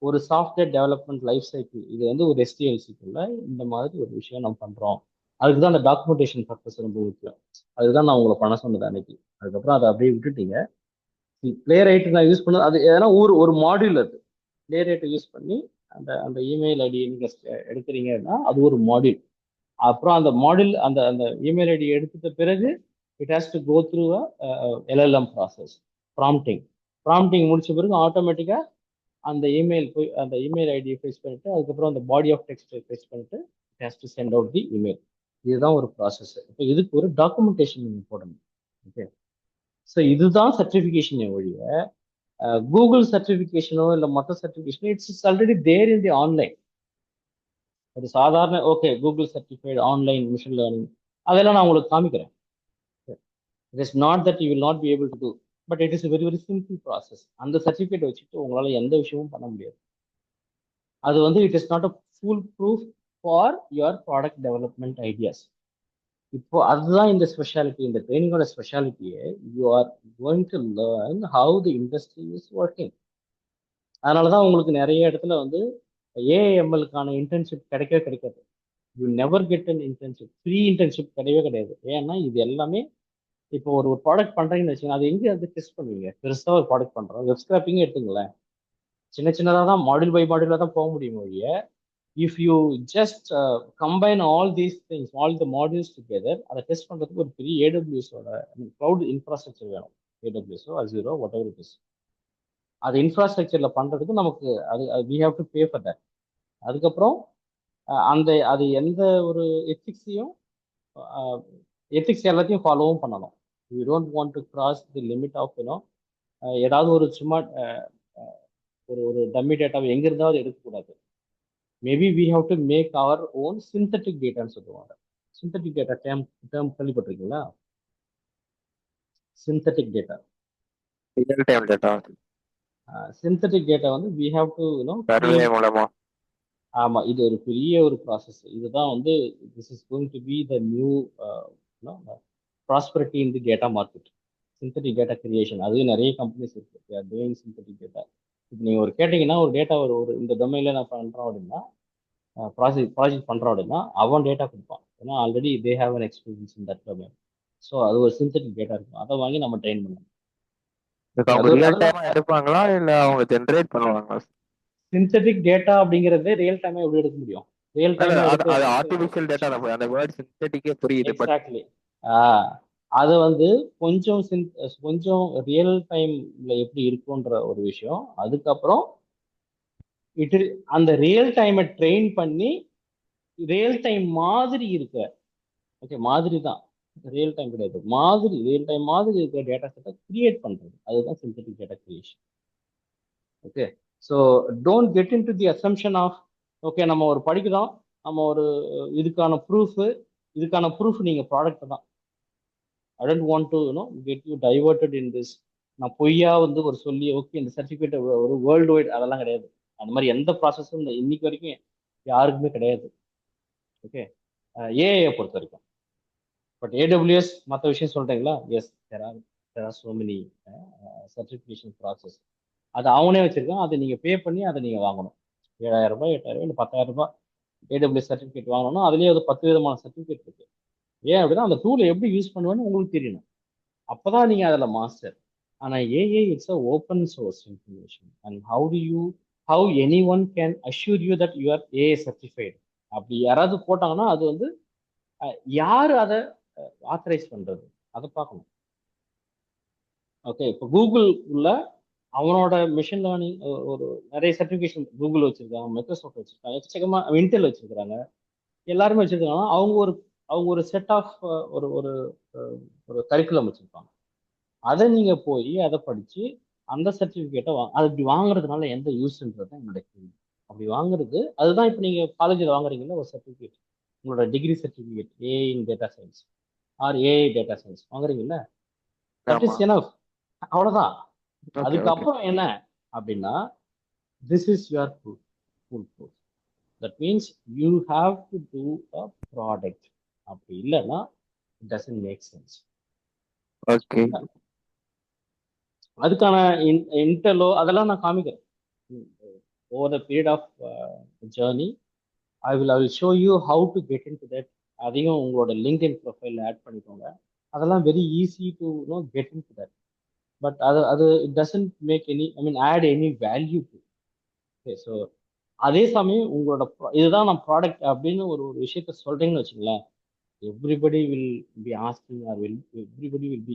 ஒரு சாஃப்ட்வேர் டெவலப்மெண்ட் லைஃப் சைக்கிள். இது வந்து ஒரு எஸ்டிஎல் சைக்கிள்ல இந்த மாதிரி ஒரு விஷயம் நம்ம பண்றோம். அதுக்கு தான் அந்த டாக்குமெண்டேஷன் பர்பஸ் ரொம்ப முக்கியம். அதுதான் நான் உங்களை பண்ண சொன்னது அன்னைக்கு. அதுக்கப்புறம் அதை அப்படியே விட்டுட்டீங்க. பிளே ரைட் நான் யூஸ் பண்ணது அது ஏன்னா ஒரு மாடியூல். அது பிளே ரைட்டை யூஸ் பண்ணி அந்த அந்த இமெயில் ஐடி நீங்க எடுக்கிறீங்கன்னா அது ஒரு மாடியூல். அப்புறம் அந்த மாடியூல் அந்த அந்த இமெயில் ஐடி எடுத்துட்ட பிறகு it has to go through LLM process. Prompting முடிச்ச பிறகு ஆட்டோமேட்டிக்கா அந்த இமெயில் ஐடியை ஃபேஸ் பண்ணிட்டு, அதுக்கப்புறம் அந்த பாடி ஆஃப் டெக்ஸ்ட்டை ஃபேஸ் பண்ணிட்டு it has to send out the email. இதுதான் ஒரு ப்ராசஸ். இப்போ இதுக்கு ஒரு டாக்குமெண்டேஷன் நீங்க போடணும். ஓகே. ஸோ இதுதான் சர்டிஃபிகேஷன் ஒழிய கூகுள் சர்டிஃபிகேஷனோ இல்லை மற்ற சர்டிஃபிகேஷனோ it's already there in the online. ஒரு சாதாரண okay Google certified online machine learning அதெல்லாம் நான் உங்களுக்கு காமிக்கிறேன். It is not that you will not be able to do, but it is very very simple process. அந்த சர்டிஃபிகேட் வச்சுட்டு உங்களால் எந்த விஷயமும் பண்ண முடியாது. அது வந்து it is not a full proof for your product development ideas. இப்போ அதுதான் இந்த ஸ்பெஷாலிட்டி, இந்த ட்ரைனிங்கோட ஸ்பெஷாலிட்டியே. You are going to learn how the industry is working. அதனால தான் உங்களுக்கு நிறைய இடத்துல வந்து ஏஎம்எல்க்கான இன்டர்ன்ஷிப் கிடைக்கவே கிடைக்காது. You never get an internship, free internship கிடையவே கிடையாது. ஏன்னா இது எல்லாமே இப்போ ஒரு ப்ராடக்ட் பண்றீங்கன்னு வச்சுக்கோங்க, அது எங்கே வந்து டெஸ்ட் பண்ணுவீங்க? பெருசாக ஒரு ப்ராடக்ட் பண்றோம், வெப் ஸ்கிராப்பிங்கே எடுத்துங்களேன், சின்ன சின்னதாக தான் மாடியூல் பை மாடியூலாக தான் போக முடியும் ஒழிய, if you just combine all these things, all the modules together, அதை டெஸ்ட் பண்றதுக்கு ஒரு பெரிய ஏடபிள்யூஸோட க்ளவுட் இன்ஃப்ராஸ்ட்ரக்சர் வேணும். ஏடபிள்யூஸோ அசூரோ வாட் எவர் இட் இஸ். அது இன்ஃப்ராஸ்ட்ரக்சர்ல பண்றதுக்கு நமக்கு அது we have to pay for that. அதுக்கப்புறம் அந்த அது எந்த ஒரு எத்திக்ஸையும் எத்திக்ஸ் எல்லாத்தையும் ஃபாலோவும் பண்ணணும். You don't want to cross the limit of you know ஏதாவது ஒரு சும்மா ஒரு ஒரு டம்மி டேட்டாவை எங்க இருந்தாவது எடுக்கக்கூடாது. Maybe we have to make our own synthetic டேட்டான்னு சொல்லுவாங்க. சிந்தட்டிக் டேட்டா டேர்ம் கேள்விப்பட்டிருக்கீங்களா? Synthetic data, real time data synthetic data வந்து we have to you know survey மூலமா. ஆமா, இது ஒரு பெரிய ஒரு ப்ராசஸ். இதுதான் வந்து this is going to be the new prosperity in the data market. Synthetic data creation, அது நிறைய கம்பெனிஸ் இருக்கு டூயிங் சிந்தட்டிக் டேட்டா. இப்போ நீங்கள் ஒரு கேட்டிங்கன்னா ஒரு டேட்டா ஒரு இந்த டொமைனில் நான் பண்ணுறோம் அப்படின்னா, ப்ராஜெக்ட் பண்ணுறோம் அப்படின்னா அவன் டேட்டா கொடுப்பான். ஏன்னா already they have an experience in that domain. So அது ஒரு சிந்தட்டிக் டேட்டா இருக்கும், அதை வாங்கி நம்ம ட்ரெயின் பண்ணணும். இதுக்கு அவங்க ரியல் டைமா எடுப்பாங்களா இல்ல அவங்க ஜென்ரேட் பண்ணுவாங்களா? சிந்தட்டிக் டேட்டா அப்படிங்கிறதே ரியல் டைமா எப்படி எடுக்க முடியும்? ரியல் டைமா அது ஆர்டிபிஷியல் டேட்டா, அந்த வேர்ட் சிந்தட்டிக்கே புரியுது. But exactly. அது வந்து கொஞ்சம் கொஞ்சம் ரியல் டைம்ல எப்படி இருக்குன்ற ஒரு விஷயம். அதுக்கப்புறம் அந்த ரியல் டைமை ட்ரெயின் பண்ணி ரியல் டைம் மாதிரி இருக்க, ஓகே மாதிரி தான், ரியல் டைம் கிடையாது, மாதிரி ரியல் டைம் மாதிரி இருக்கிற டேட்டா செட்டை கிரியேட் பண்றது, அதுதான் synthetic data creation. Okay, so don't get in to the assumption of okay நம்ம ஒரு படிக்கிறோம், நம்ம ஒரு இதுக்கான ப்ரூஃப் நீங்க ப்ராடக்ட் தான். I don't want to get you diverted in this. நான் பொய்யா வந்து ஒரு சொல்லி ஓகே இந்த சர்டிஃபிகேட் ஒரு வேர்ல்டு வைட் அதெல்லாம் கிடையாது. அந்த மாதிரி எந்த ப்ராசஸும் இன்னைக்கு வரைக்கும் யாருக்குமே கிடையாது. ஓகே, ஏஐ பொறுத்த வரைக்கும். பட் ஏடபிள்யூஎஸ் மற்ற விஷயம் சொல்றீங்களா? Yes, there are so many certification process. அது அவனே வச்சிருக்கான், அதை நீங்க பே பண்ணி அதை நீங்க வாங்கணும். 7,000 ரூபாய் 8,000 இல்லை 10,000 ரூபாய் ஏடபிள்யூஎஸ் சர்டிஃபிகேட் வாங்கணும்னா அதுலேயே ஒரு 10 விதமான சர்டிஃபிகேட் இருக்கு. ஏன் அப்படின்னா அந்த டூலை எப்படி யூஸ் பண்ணுவேன்னு உங்களுக்கு தெரியணும், அப்பதான் நீங்க அதில் மாஸ்டர். ஆனா AI it's a open source information. And how any one can assure you that you are AI certified. அப்படி யாராவது போட்டாங்கன்னா அது வந்து யாரு அதை ஆத்தரைஸ் பண்றது, அதை பார்க்கணும். ஓகே, இப்போ கூகுள் உள்ள அவனோட மிஷின் லேர்னிங் ஒரு நிறைய சர்டிஃபிகேஷன் கூகுள் வச்சிருக்காங்க, மைக்ரோசாஃப்ட் வச்சிருக்காங்க, எக்கச்சக்கமா இன்டெல் வச்சிருக்காங்க, எல்லாருமே வச்சிருக்காங்க. அவங்க ஒரு செட் ஆஃப் ஒரு ஒரு ஒரு கரிக்குலம் வச்சிருப்பாங்க. அதை நீங்க போய் அதை படிச்சு அந்த சர்டிஃபிகேட்டை அது இப்படி வாங்குறதுனால எந்த யூஸ்ன்றது என்னோட கேள்வி. அப்படி வாங்குறது அதுதான் இப்போ நீங்க காலேஜில் வாங்குறீங்கன்னா ஒரு சர்டிஃபிகேட், உங்களோட degree certificate AI in data science or AI data science வாங்குறீங்கல்ல, தட் இஸ் எனஃப், அவ்வளவுதான். அதுக்கப்புறம் என்ன அப்படின்னா this is your proof, full proof. That means you have to do a product. அப்படி இல்லைன்னா it doesn't make sense. Okay, அதுக்கான இன்டெலோ அதெல்லாம் நான் காமிக்கிறேன். Over the period of journey I will show you how to get in to that. அதையும் உங்களோட LinkedIn ப்ரொஃபைலில் ஆட் பண்ணிக்கோங்க. அதெல்லாம் very easy to get in to that. But அது it doesn't make any add any value to. Okay, so அதே சமயம் உங்களோட இதுதான் நான் ப்ராடக்ட் அப்படின்னு ஒரு ஒரு விஷயத்த சொல்றீங்கன்னு வச்சுங்களேன், everybody will be asking or everybody will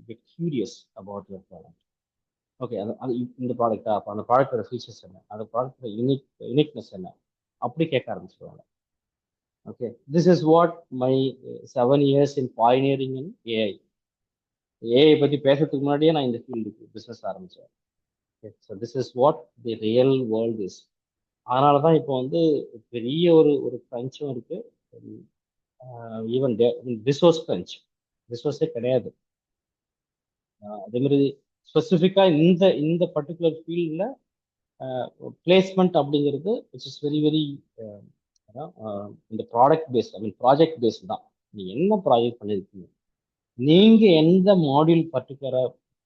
be curious about your product. Okay, அது இந்த ப்ராடக்டா, அப்போ அந்த ப்ராடக்டோட ஃபீச்சர்ஸ் என்ன, அந்த ப்ராடக்டோட யூனிக்னஸ் என்ன, அப்படி கேட்க ஆரம்பிச்சிருவாங்க. Okay, this is what my 7 years in pioneering in AI. AI பற்றி பேசுறதுக்கு முன்னாடியே நான் இந்த ஃபீல்டுக்கு பிஸ்னஸ் ஆரம்பித்தேன். So this is what the real world is. அதனாலதான் இப்போ வந்து பெரிய ஒரு ஒரு கிரன்ச்சும் இருக்கு. ஈவன் ரிசோர்ஸ் கிரன்ச், ரிசோர்ஸே கிடையாது. அதே மாதிரி ஸ்பெசிஃபிக்கா இந்த இந்த பர்டிகுலர் ஃபீல்டில் பிளேஸ்மெண்ட் அப்படிங்கிறது இட்ஸ் இஸ் வெரி வெரி இந்த ப்ராடக்ட் பேஸ்ட், ஐ மீன் ப்ராஜெக்ட் பேஸ்ட் தான். நீ என்ன ப்ராஜெக்ட் பண்ணியிருக்கீங்க, நீங்க எந்த மாடியூல் பர்டிகுலரா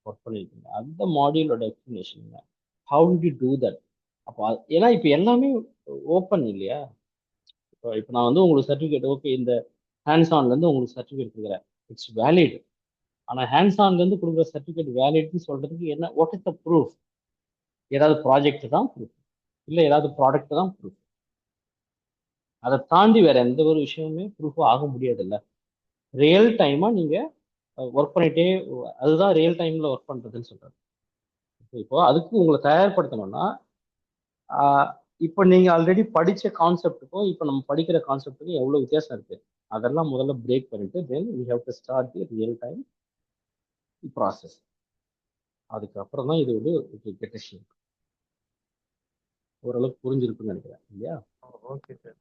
ஒர்க் பண்ணியிருக்கீங்க, அந்த மாடியூலோட explanation, how to do that. அப்போ ஏன்னா இப்போ எல்லாமே ஓப்பன் இல்லையா. இப்போ நான் வந்து உங்களுக்கு சர்டிஃபிகேட், ஓகே இந்த ஹேண்ட்ஸ் ஆன்லேருந்து உங்களுக்கு சர்டிஃபிகேட் கொடுக்குறேன், இட்ஸ் வேலிட். ஆனால் ஹேண்ட்ஸ் ஆன்லேருந்து கொடுக்குற சர்டிஃபிகேட் வேலிட்னு சொல்றதுக்கு என்ன, வாட் இஸ் த ப்ரூஃப்? ஏதாவது ப்ராஜெக்ட் தான் ப்ரூஃப், இல்லை ஏதாவது ப்ராடக்ட் தான் ப்ரூஃப். அதை தாண்டி வேற எந்த ஒரு விஷயமுமே ப்ரூஃப் ஆக முடியாதுல்ல. ரியல் டைமா நீங்க ஒர்க் பண்ணிட்டே, அதுதான் ரியல் டைம்ல ஒர்க் பண்றதுன்னு சொல்றது. இப்போ அதுக்கு உங்களை தயார்படுத்தணும்னா, இப்போ நீங்க ஆல்ரெடி படிச்ச கான்செப்டுக்கும் இப்போ நம்ம படிக்கிற கான்செப்டுக்கும் எவ்வளவு வித்தியாசம் இருக்கு, அதெல்லாம் முதல்ல பிரேக் பண்ணிட்டு then we have to start the real time process. அதுக்கப்புறம் தான் இது வந்து கெட்ட ஷேப். ஓரளவுக்கு புரிஞ்சிருக்குன்னு நினைக்கிறேன் இல்லையா. Okay sir.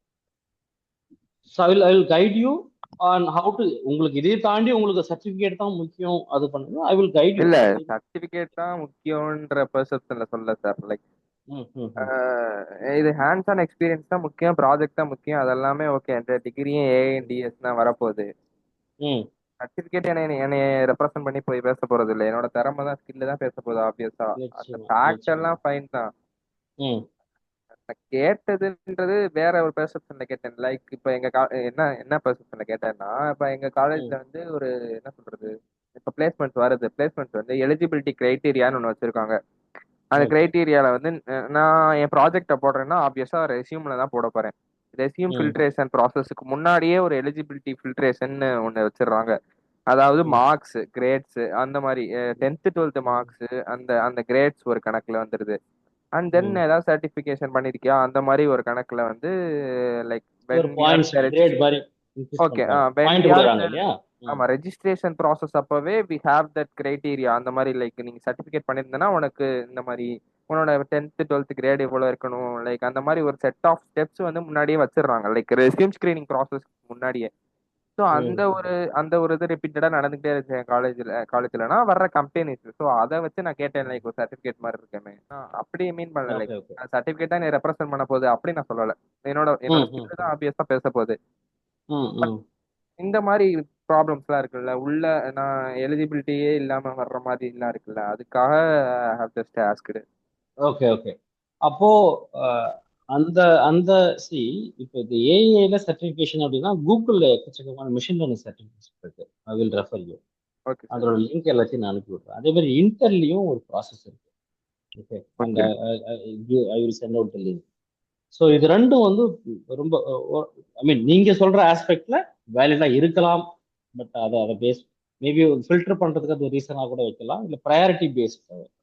So I will guide you on how to. உங்களுக்கு இதை தாண்டி உங்களுக்கு சர்டிஃபிகேட் தான் முக்கியம் அது பண்ணுங்க, ஐ வில் கைட் யூ. இல்ல, சர்டிபிகேட் தான் முக்கியம்ன்ற பெர்செப்ஷன்ல சொல்ல சார். லைக் ம் ம் ம் இது ஹேண்ட்ஸ் ஆன் எக்ஸ்பீரியன்ஸ் தான் முக்கியம், ப்ராஜெக்ட் தான் முக்கியம், அதெல்லாமே ஓகே. அந்த டிகிரியும் ஏஐடிஎஸ் தான் வரப்போகுது. ம். சர்டிபிகேட் என்னை ரெப்ரசென்ட் பண்ணி போய் பேச போறது இல்லை. என்னோட திறமை தான், ஸ்கில் தான் பேச போகுது ஆப்வியஸா. அந்த நிச்சயமா ஃபேக்ட் நிச்சயமா. எல்லாம் ஃபைன் தான். ம் நான் கேட்டதுன்றது வேற ஒரு பெர்செப்ஷன்ல கேட்டேன். லைக் இப்போ என்ன என்ன பெர்செப்ஷன்ல கேட்டேன்னா, இப்போ எங்க காலேஜ்ல ம் வந்து ஒரு என்ன சொல்றது, இப்போ பிளேஸ்மெண்ட் வருது. பிளேஸ்மெண்ட் வந்து எலிஜிபிலிட்டி கிரைட்டீரியான்னு ஒன்று வச்சிருக்காங்க. அந்த ஓகே. கிரைட்டீரியால வந்து நான் என் ப்ராஜெக்ட போடுறேன்னா ஆப்வியஸா ரெஸ்யூம்ல தான் போட போறேன். ரெஸ்யூம் ம் ஃபில்ட்ரேஷன் ப்ராசஸ்க்கு முன்னாடியே ஒரு எலிஜிபிலிட்டி ஃபில்ட்ரேஷன் ஒன்று வச்சிடுறாங்க. அதாவது ம் மார்க்ஸ், கிரேட்ஸ், அந்த மாதிரி 10th 12th ம் மார்க்ஸ், அந்த அந்த கிரேட்ஸ் ஒரு கணக்குல வந்துருது. அண்ட் தென் ம். ஏதாவது சர்டிஃபிகேஷன் பண்ணிருக்கியா அந்த மாதிரி ஒரு கணக்குல வந்து, லைக் ஒரு when we are points great மாதிரி இன்க்ரீஸ் ஓகே, பண்றாங்க, வென் வி பாயிண்ட் ஆர் கொடுக்குறாங்க இல்லையா. ம் ஆமா, ரெஜிஸ்ட்ரேஷன் ப்ராசஸ் அப்பவே வி ஹேவ் தட் கிரைட்டீரியா. அந்த மாதிரி லைக் நீங்க சர்டிஃபிகேட் பண்ணியிருந்தேன்னா உனக்கு இந்த மாதிரி உன்னோட 10th 12th கிரேட் இவ்வளோ இருக்கணும். லைக் அந்த மாதிரி ஒரு செட் ஆஃப் ஸ்டெப்ஸ் வந்து முன்னாடியே வச்சிடுறாங்க, லைக் ரெஸ்யூம் ஸ்கிரீனிங் ப்ராசஸ் முன்னாடியே. ஸோ ம் அந்த ஒரு இது ரிப்பீட்டடா நடந்துகிட்டே இருக்கு என் காலேஜ்லனா வர்ற கம்பெனிஸ். ஸோ அதை வச்சு நான் கேட்டேன், லைக் ஒரு சர்டிஃபிகேட் மாதிரி இருக்கேன். அப்படி மீன் பண்ணல. Okay like okay. சர்டிஃபிகேட் தான் நீ ரெப்ரசென்ட் பண்ண போகுது அப்படி நான் சொல்லல. என்னோட என்னோட ம் ம் ஸ்கில் தான் ஆப்வியஸா பேச போகுது. ம் ம். இந்த மாதிரி ப்ராப்ளம்ஸ்லாம் இருக்குல்ல உள்ள, நான் எலிஜிபிலிட்டியே இல்லாம வர்ற மாதிரி எல்லாம் இருக்குல்ல, அதுக்காக I have just asked. Okay okay. அப்போ அஹ், அந்த அந்த சி இப்போ இது ஏஐல சர்டிஃபிகேஷன் அப்படின்னா கூகுள்ல எக்கச்சக்கமான மிஷின் லேர்னிங் சர்டிஃபிகேஷன் இருக்கு. I will refer you. Okay sir. அதோட லிங்க் எல்லாத்தையும் நான் அனுப்பி விடுறேன். அதே மாதிரி இன்டர்லயும் ஒரு ப்ராசஸ் இருக்கு. Okay. And okay. I will send out the link. So இது ரெண்டும் வந்து ரொம்ப, ஐ மீன் நீங்க சொல்ற ஆஸ்பெக்ட்ல வேலிடா இருக்கலாம். பட் அதை அதை பேஸ் மேபி ஃபில்டர் பண்றதுக்கு அது ஒரு ரீசனா கூட வைக்கலாம், இல்லை ப்ரையாரிட்டி பேஸ்ட்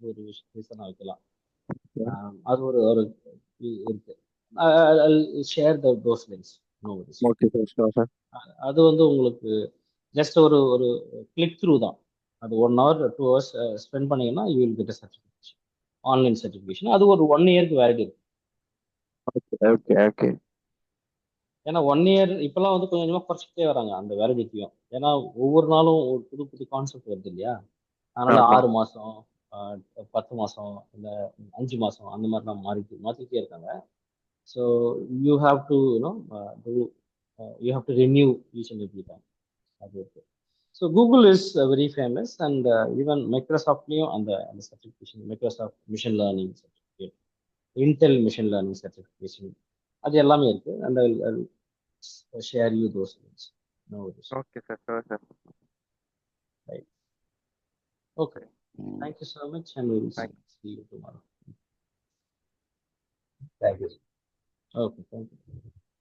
ஒரு ரீசனா வைக்கலாம். அது ஒரு ஒரு இருக்கு. Share those links. No worries. Okay sir, sure sir. அது வந்து உங்களுக்கு ஜஸ்ட் ஒரு ஒரு கிளிக் த்ரூ தான். அது 1 hour 2 hours ஸ்பெண்ட் பண்ணீங்கன்னா you will get certification, online certification. அது ஒரு 1 year வேலிட் இருக்கு. Okay okay okay. ஏன்னா 1 year இப்பெல்லாம் வந்து கொஞ்சம் கொஞ்சமா குறைச்சிட்டே வராங்க அந்த வேலிடிட்டியும். ஏன்னா ஒவ்வொரு நாளும் ஒரு புது புது கான்செப்ட் வருது இல்லையா. அதனால ஆமா. 6 மாசம், 10 மாசம், இல்ல 5 மாசம் அந்த மாதிரி நான் மாத்திட்டே இருக்காங்க. So you have to you know do you have to renew each and every time. அது இருக்கு. So Google is very famous. And even மைக்ரோசாஃப்ட்லேயும் அந்த அந்த certification, Microsoft machine learning certificate, Intel machine learning certification, அது எல்லாமே இருக்கு. And share you those links. No worries. Okay sir, sure sir. Right. Okay. Thank you so much, and we will thank see you tomorrow. Thank you. Okay. Thank you.